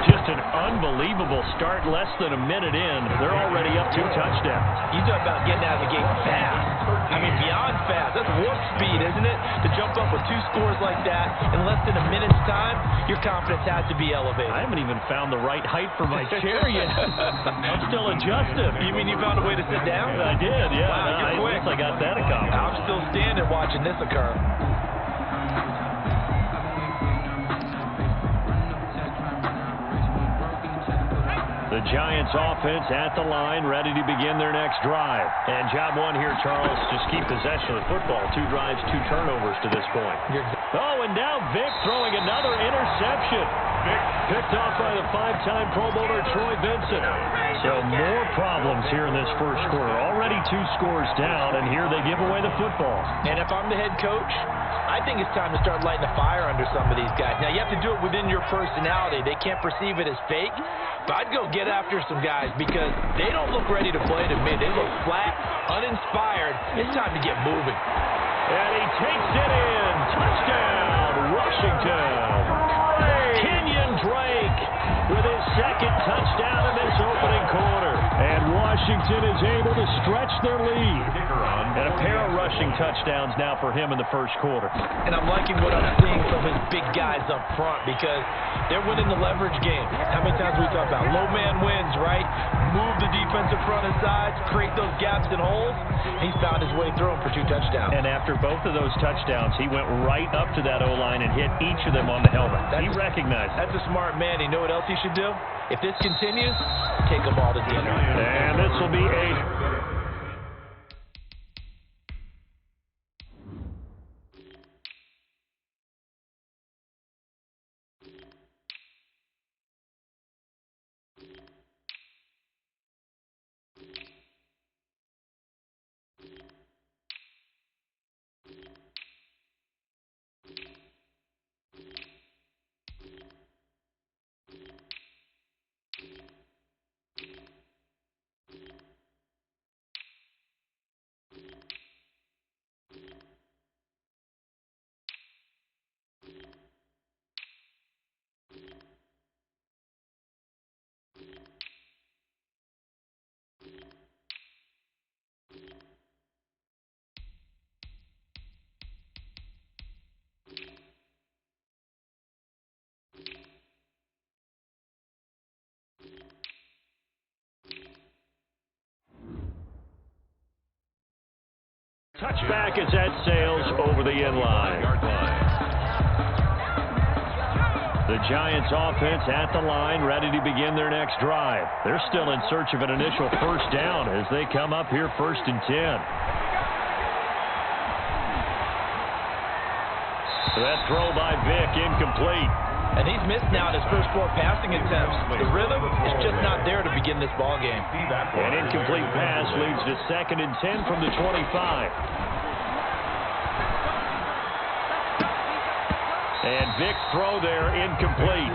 Just an unbelievable start, less than a minute in. They're already up 2 touchdowns. You talk about getting out of the gate fast. I mean, beyond fast. That's warp speed, isn't it? To jump up with 2 scores like that in less than a minute's time, your confidence has to be elevated. I haven't even found the right height for my chair yet. I'm still adjusting. You mean you found a way to sit down? I did, yeah. Wow, you're quick. At least I got that accomplished. I'm still standing watching this occur. The Giants offense at the line, ready to begin their next drive. And job one here, Charles, just keep possession of the football. 2 drives, 2 turnovers to this point. Oh, and now Vick throwing another interception. Vick picked off by the 5-time Pro Bowler Troy Vincent. So more problems here in this first quarter. Already 2 scores down, and here they give away the football. And if I'm the head coach, I think it's time to start lighting a fire under some of these guys. Now, you have to do it within your personality. They can't perceive it as fake. But I'd go get after some guys because they don't look ready to play to me. They look flat, uninspired. It's time to get moving. And he takes it in. Touchdown, Washington. Kenyon Drake with his second touchdown in this opening quarter. And Washington is able to stretch their lead. And a pair of rushing touchdowns now for him in the first quarter. And I'm liking what I'm seeing from his big guys up front because they're winning the leverage game. How many times we talk about low man wins, right? Move the defensive front and sides, create those gaps and holes. He's found his way through them for 2 touchdowns. And after both of those touchdowns, he went right up to that O-line and hit each of them on the helmet. He recognized it. That's a smart man. You know what else he should do? If this continues, take them all to dinner. And this will be a... Touchback as that sails over the end line. The Giants offense at the line, ready to begin their next drive. They're still in search of an initial first down as they come up here 1st and 10. That throw by Vick incomplete. And he's missed now in his first 4 passing attempts. The rhythm is just not there to begin this ball game. An incomplete pass leads to 2nd and 10 from the 25. And Vick's throw there incomplete.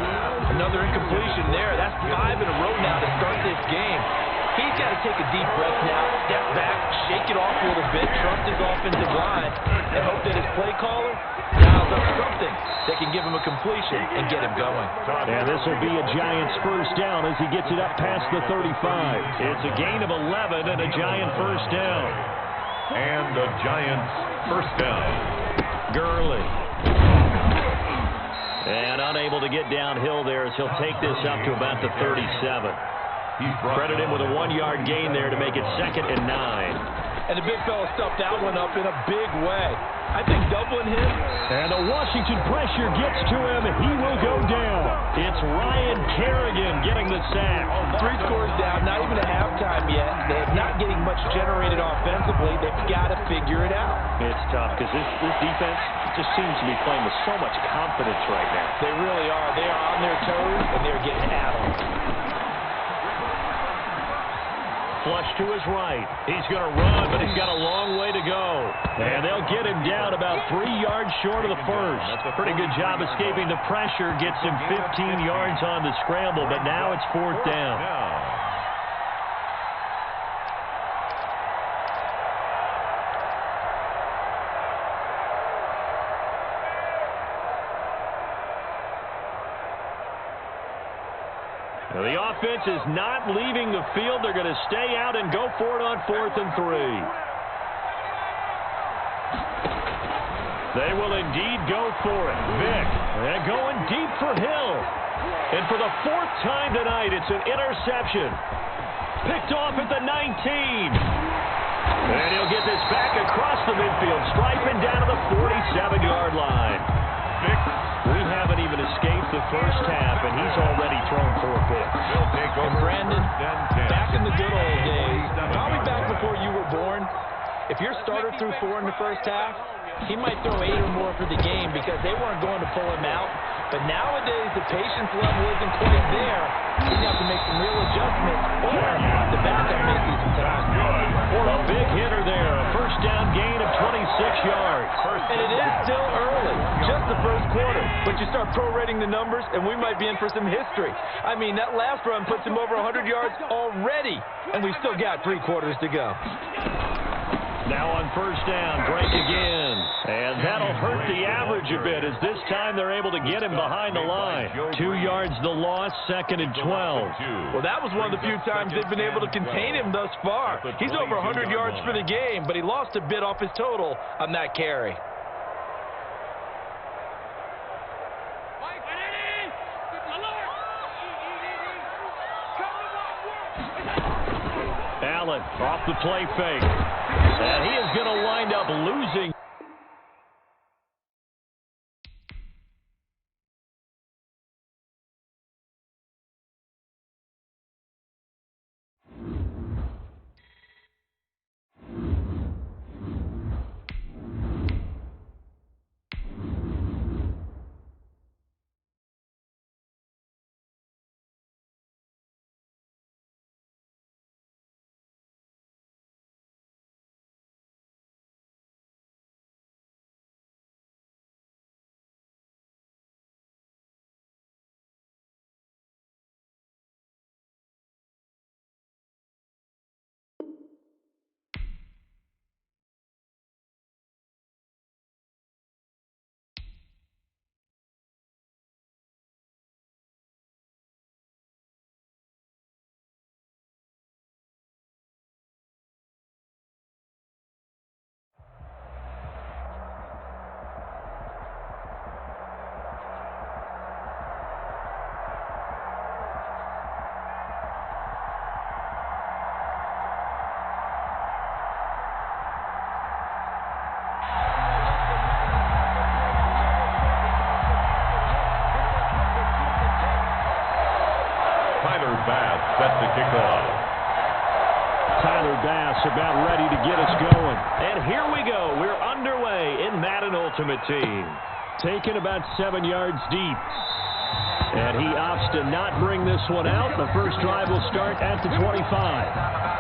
Another incompletion there. That's 5 in a row now to start this game. He's got to take a deep breath now, step back, shake it off a little bit, trust his offensive line, and hope that his play caller dials up something that can give him a completion and get him going. And this will be a Giants first down as he gets it up past the 35. It's a gain of 11 and a Giant first down. And the Giants first down. Gurley. And unable to get downhill there as he'll take this up to about the 37. Credit him with a 1-yard gain there to make it 2nd and 9. And the big fella stuffed that one up in a big way. I think doubling him. And the Washington pressure gets to him. He will go down. It's Ryan Kerrigan getting the sack. 3 scores down, not even at halftime yet. They're not getting much generated offensively. They've got to figure it out. It's tough because this defense just seems to be playing with so much confidence right now. They really are. They are on their toes, and they're getting at them. Flush to his right. He's going to run, but he's got a long way to go. And they'll get him down about 3 yards short of the first. That's a pretty good job escaping the pressure. Gets him 15 yards on the scramble, but now it's 4th down. Now, the offense is not leaving the field. They're going to stay out and go for it on 4th and 3. They will indeed go for it. Vick, they're going deep for Hill. And for the 4th time tonight, it's an interception. Picked off at the 19. And he'll get this back across the midfield, striping down to the 47-yard line. Vick, we haven't even escaped the first half, and he's already thrown 4 picks. And Brandon, back in the good old days, probably back before you were born, if your starter threw 4 in the first half, he might throw 8 or more for the game because they weren't going to pull him out. But nowadays, the patience level isn't quite there. He's got to make some real adjustments, or the backup may see some time. A big hitter there, a first down gain of 26 yards. And it is still early, just the first quarter. But you start prorating the numbers, and we might be in for some history. I mean, that last run puts him over 100 yards already, and we've still got 3 quarters to go. Now on first down, break again. And that'll hurt the average a bit as this time they're able to get him behind the line. 2 yards the loss, 2nd and 12. Well, that was one of the few times they've been able to contain him thus far. He's over 100 yards for the game, but he lost a bit off his total on that carry. Allen off the play fake. And he is going to wind up losing. kickoff. Tyler Bass about ready to get us going. And here we go. We're underway in Madden Ultimate Team. Taken about 7 yards deep. And he opts to not bring this one out. The first drive will start at the 25.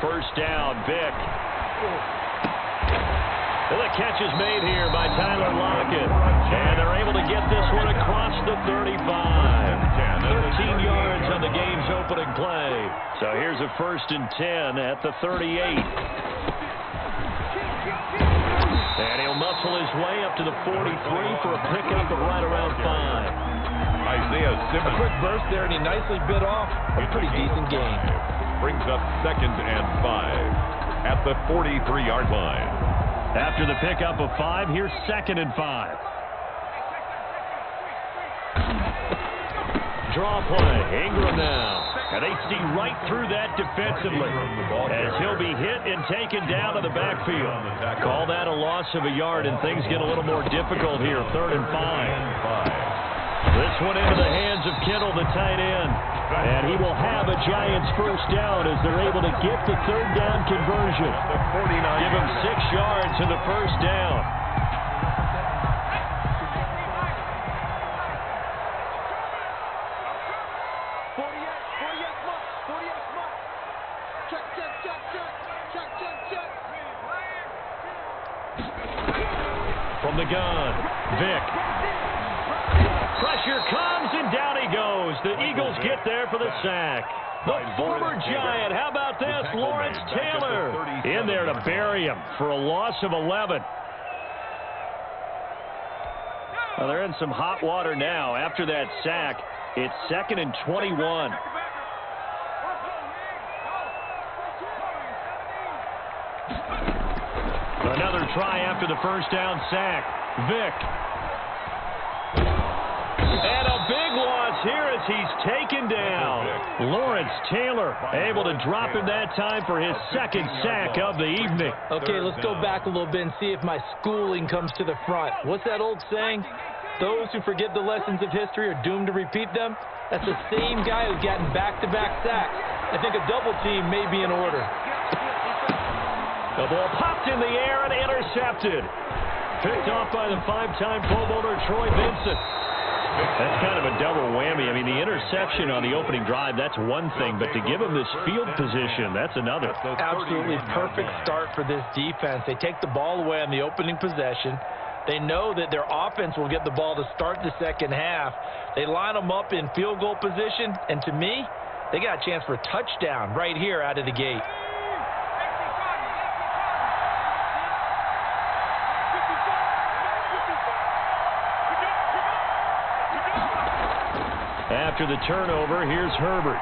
First down, Vick. Well, the catch is made here by Tyler Lockett. And they're able to get this one across the 35. 13 yards on the game's opening play. So here's a 1st and 10 at the 38. And he'll muscle his way up to the 43 for a pickup of right around 5. Isaiah Simmons. A quick burst there, and he nicely bit off a pretty decent gain. Brings up 2nd and 5 at the 43-yard line. After the pickup of 5, here's 2nd and 5. Draw play. Ingram now. And they see right through that defensively as he'll be hit and taken down to the backfield. Call that a loss of a yard, and things get a little more difficult here. 3rd and 5. This one into the hands of Kittle, the tight end. And he will have a Giants first down as they're able to get the 3rd down conversion. Give him 6 yards in the first down. From the gun, Vick. Pressure comes, and down he goes. The Eagles get there for the sack. The former Giant, how about this? Lawrence Taylor in there to bury him for a loss of 11. Well, they're in some hot water now. After that sack, it's 2nd and 21. Another try after the first down sack. Vick. And a big loss here as he's taken down. Lawrence Taylor able to drop him that time for his 2nd sack of the evening. Okay, let's go back a little bit and see if my schooling comes to the front. What's that old saying? Those who forget the lessons of history are doomed to repeat them. That's the same guy who's gotten back-to-back sacks. I think a double team may be in order. The ball popped in the air and intercepted. Picked off by the 5-time Pro Bowler Troy Vincent. That's kind of a double whammy. I mean, the interception on the opening drive, that's one thing, but to give him this field position, that's another. Absolutely perfect start for this defense. They take the ball away on the opening possession. They know that their offense will get the ball to start the second half. They line them up in field goal position, and to me, they got a chance for a touchdown right here out of the gate. After the turnover, here's Herbert.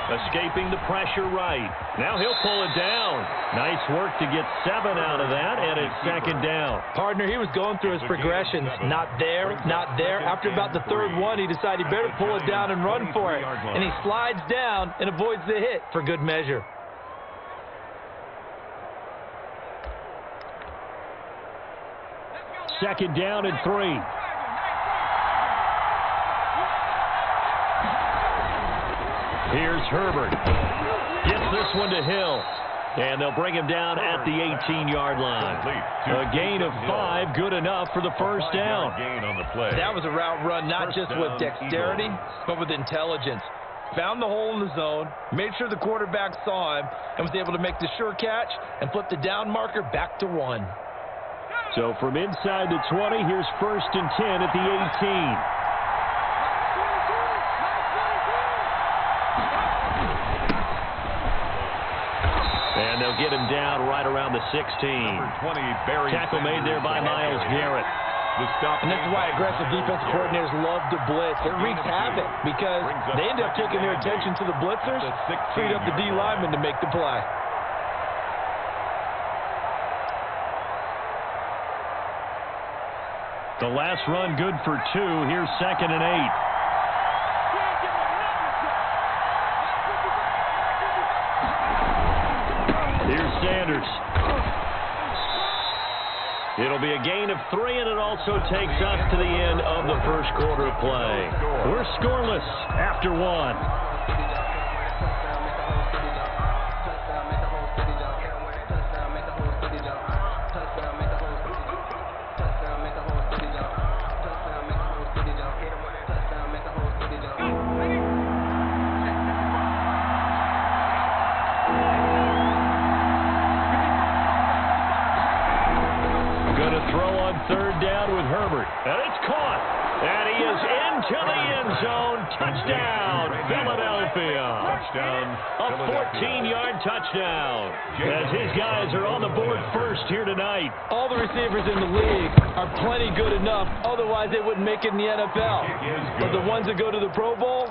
Escaping the pressure right. Now he'll pull it down. Nice work to get 7 out of that, and it's 2nd down. Partner, he was going through his progressions. Not there, not there. After about the 3rd one, he decided he better pull it down and run for it. And he slides down and avoids the hit for good measure. Second down and 3. Here's Herbert. Gets this one to Hill. And they'll bring him down at the 18-yard line. A gain of 5, good enough for the first down. That was a route run not just with dexterity, but with intelligence. Found the hole in the zone, made sure the quarterback saw him, and was able to make the sure catch and flip the down marker back to 1. So from inside the 20, here's 1st and 10 at the 18. And they'll get him down right around the 16. Tackle made there by Myles Garrett. And this is why aggressive defensive coordinators love to blitz. It wreaks havoc because they end up taking their attention to the blitzers, freed up the D lineman to make the play. The last run good for 2. Here's 2nd and 8. Here's Sanders. It'll be a gain of 3, and it also takes us to the end of the first quarter of play. We're scoreless after 1. And it's caught. And he is into the end zone. Touchdown, Philadelphia. Touchdown, a 14-yard touchdown. As his guys are on the board first here tonight. All the receivers in the league are plenty good enough. Otherwise, they wouldn't make it in the NFL. But the ones that go to the Pro Bowl,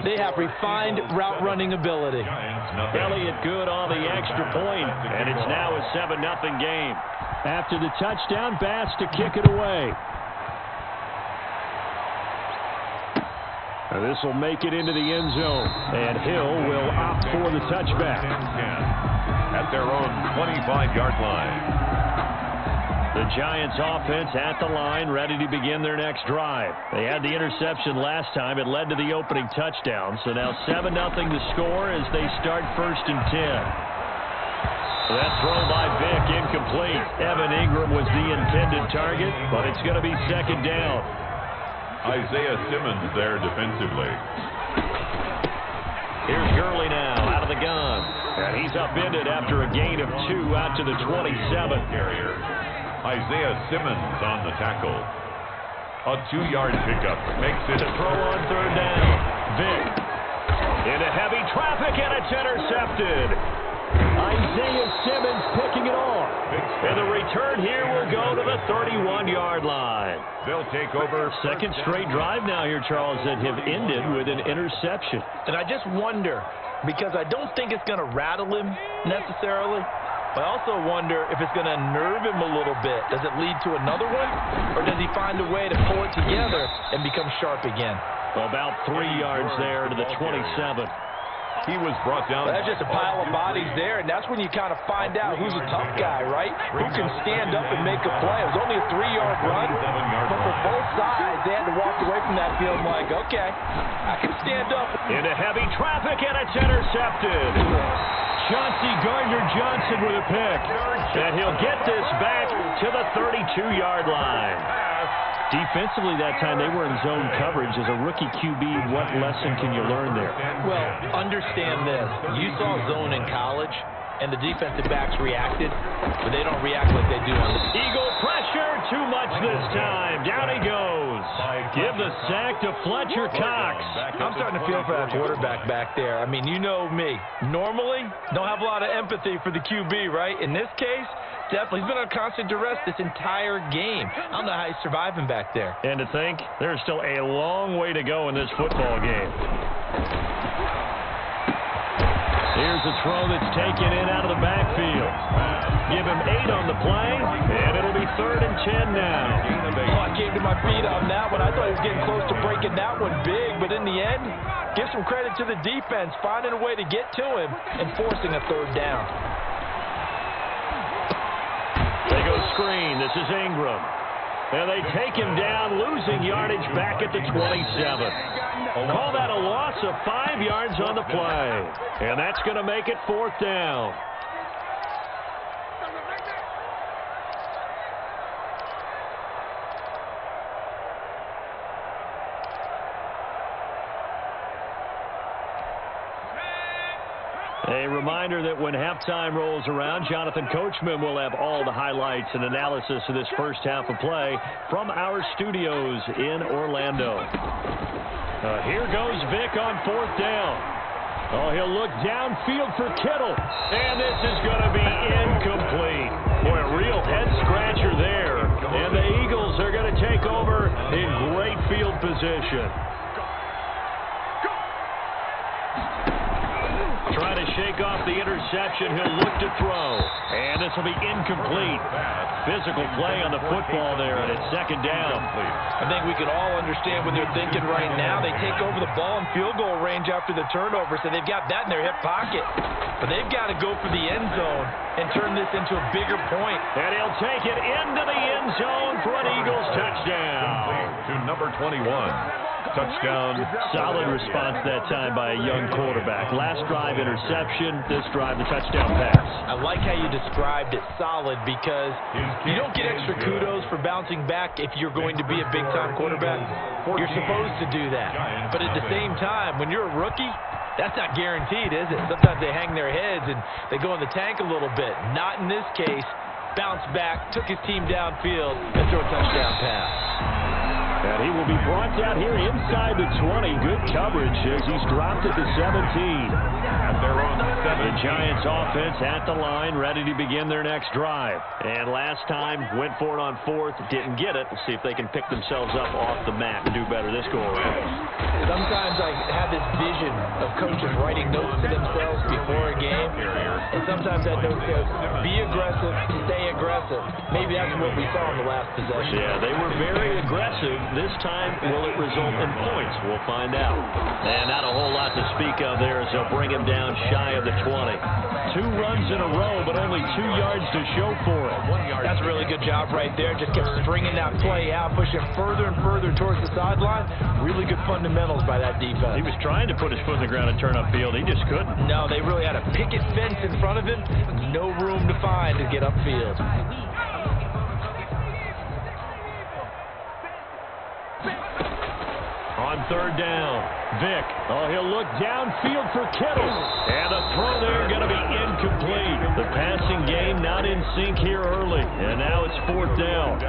they have refined route running ability. Elliott good on the extra point. And it's now a 7-0 game. After the touchdown, Bass to kick it away. And this will make it into the end zone. And Hill will opt for the touchback. At their own 25-yard line. The Giants offense at the line, ready to begin their next drive. They had the interception last time. It led to the opening touchdown. So now 7-0 the score as they start 1st and 10. That throw by Vick incomplete. Evan Ingram was the intended target, but it's going to be 2nd down. Isaiah Simmons there defensively. Here's Gurley now out of the gun. And he's upended after a gain of 2 out to the 27. Carrier. Isaiah Simmons on the tackle. A 2-yard pickup makes it a throw on 3rd down. Vick into heavy traffic, and it's intercepted. Isaiah Simmons picking it off. And the return here will go to the 31-yard line. They'll take over. 2nd straight drive now here, Charles, that have ended with an interception. And I just wonder, because I don't think it's going to rattle him necessarily, but I also wonder if it's going to unnerve him a little bit. Does it lead to another one, or does he find a way to pull it together and become sharp again? About 3 yards there to the 27. He was brought down. That's just a pile of bodies there, and that's when you kind of find out who's a tough guy, right? Who can stand up and make a play. It was only a 3-yard run, but for both sides, they had to walk away from that field like, okay, I can stand up. Into heavy traffic, and it's intercepted. Chauncey Gardner-Johnson with a pick. And he'll get this back to the 32-yard line. Defensively that time, they were in zone coverage. As a rookie QB, what lesson can you learn there? Well, understand this. You saw zone in college, and the defensive backs reacted, but they don't react like they do on the Eagle pressure, too much this time. Down he goes. Give the sack to Fletcher Cox. I'm starting to feel for that quarterback back there. I mean, you know me. Normally, don't have a lot of empathy for the QB, right? In this case, definitely. He's been on constant duress this entire game. I don't know how he's surviving back there. And to think, there's still a long way to go in this football game. Here's a throw that's taken in out of the backfield. Give him 8 on the play, and it'll be 3rd and 10 now. Oh, I came to my feet on that one. I thought he was getting close to breaking that one big, but in the end, give some credit to the defense, finding a way to get to him and forcing a 3rd down. They go screen. This is Ingram. And they take him down, losing yardage back at the 27. Call that a loss of 5 yards on the play. And that's going to make it 4th down. A reminder that when halftime rolls around, Jonathan Coachman will have all the highlights and analysis of this first half of play from our studios in Orlando. Here goes Vick on 4th down. Oh, he'll look downfield for Kittle. And this is going to be incomplete. Boy, a real head-scratcher there. And the Eagles are going to take over in great field position. Trying to shake off the interception. He'll look to throw. And this will be incomplete. Physical play on the football there, and it's second down. I think we can all understand what they're thinking right now. They take over the ball in field goal range after the turnover, so they've got that in their hip pocket. But they've got to go for the end zone and turn this into a bigger point. And he'll take it into the end zone for an Eagles touchdown. To number 21. Touchdown. Solid response that time by a young quarterback. Last drive, interception. This drive, the touchdown pass. I like how you described it, solid, because you don't get extra kudos for bouncing back if you're going to be a big-time quarterback. You're supposed to do that. But at the same time, when you're a rookie, that's not guaranteed, is it? Sometimes they hang their heads and they go in the tank a little bit. Not in this case. Bounced back, took his team downfield, and threw a touchdown pass. And he will be brought down here inside the 20. Good coverage as he's dropped at the 17. At their own 7. The Giants offense at the line, ready to begin their next drive. And last time, went for it on fourth, didn't get it. We'll see if they can pick themselves up off the mat and do better this go-around. Sometimes I have this vision of coaches writing notes to themselves before a game. And sometimes that note says, be aggressive, stay aggressive. Maybe that's what we saw in the last possession. Yeah, they were very aggressive. This time, will it result in points? We'll find out. And not a whole lot to speak of there as they'll bring him down shy of the 20. 2 runs in a row, but only 2 yards to show for it. 1 yard. That's a really good job right there. Just kept stringing that play out, pushing further and further towards the sideline. Really good fundamentals by that defense. He was trying to put his foot in the ground and turn upfield. He just couldn't. No, they really had a picket fence in front of him. No room to find to get upfield. On third down, Vick. Oh, he'll look downfield for Kittle. And the throw there going to be incomplete. The passing game not in sync here early. And now it's fourth down.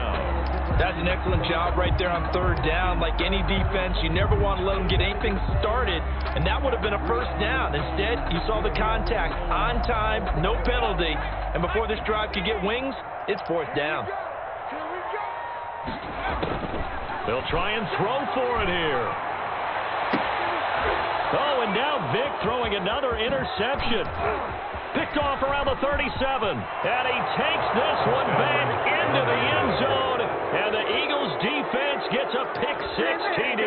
That's an excellent job right there on third down. Like any defense, you never want to let them get anything started. And that would have been a first down. Instead, you saw the contact on time, no penalty. And before this drive could get wings, it's fourth down. They'll try and throw for it here. Oh, and now Vick throwing another interception. Picked off around the 37. And he takes this one back into the end zone. And the Eagles defense gets a pick-six TD.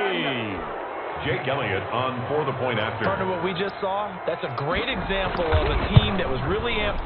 Jake Elliott on for the point after. Partner, what we just saw, that's a great example of a team that was really amped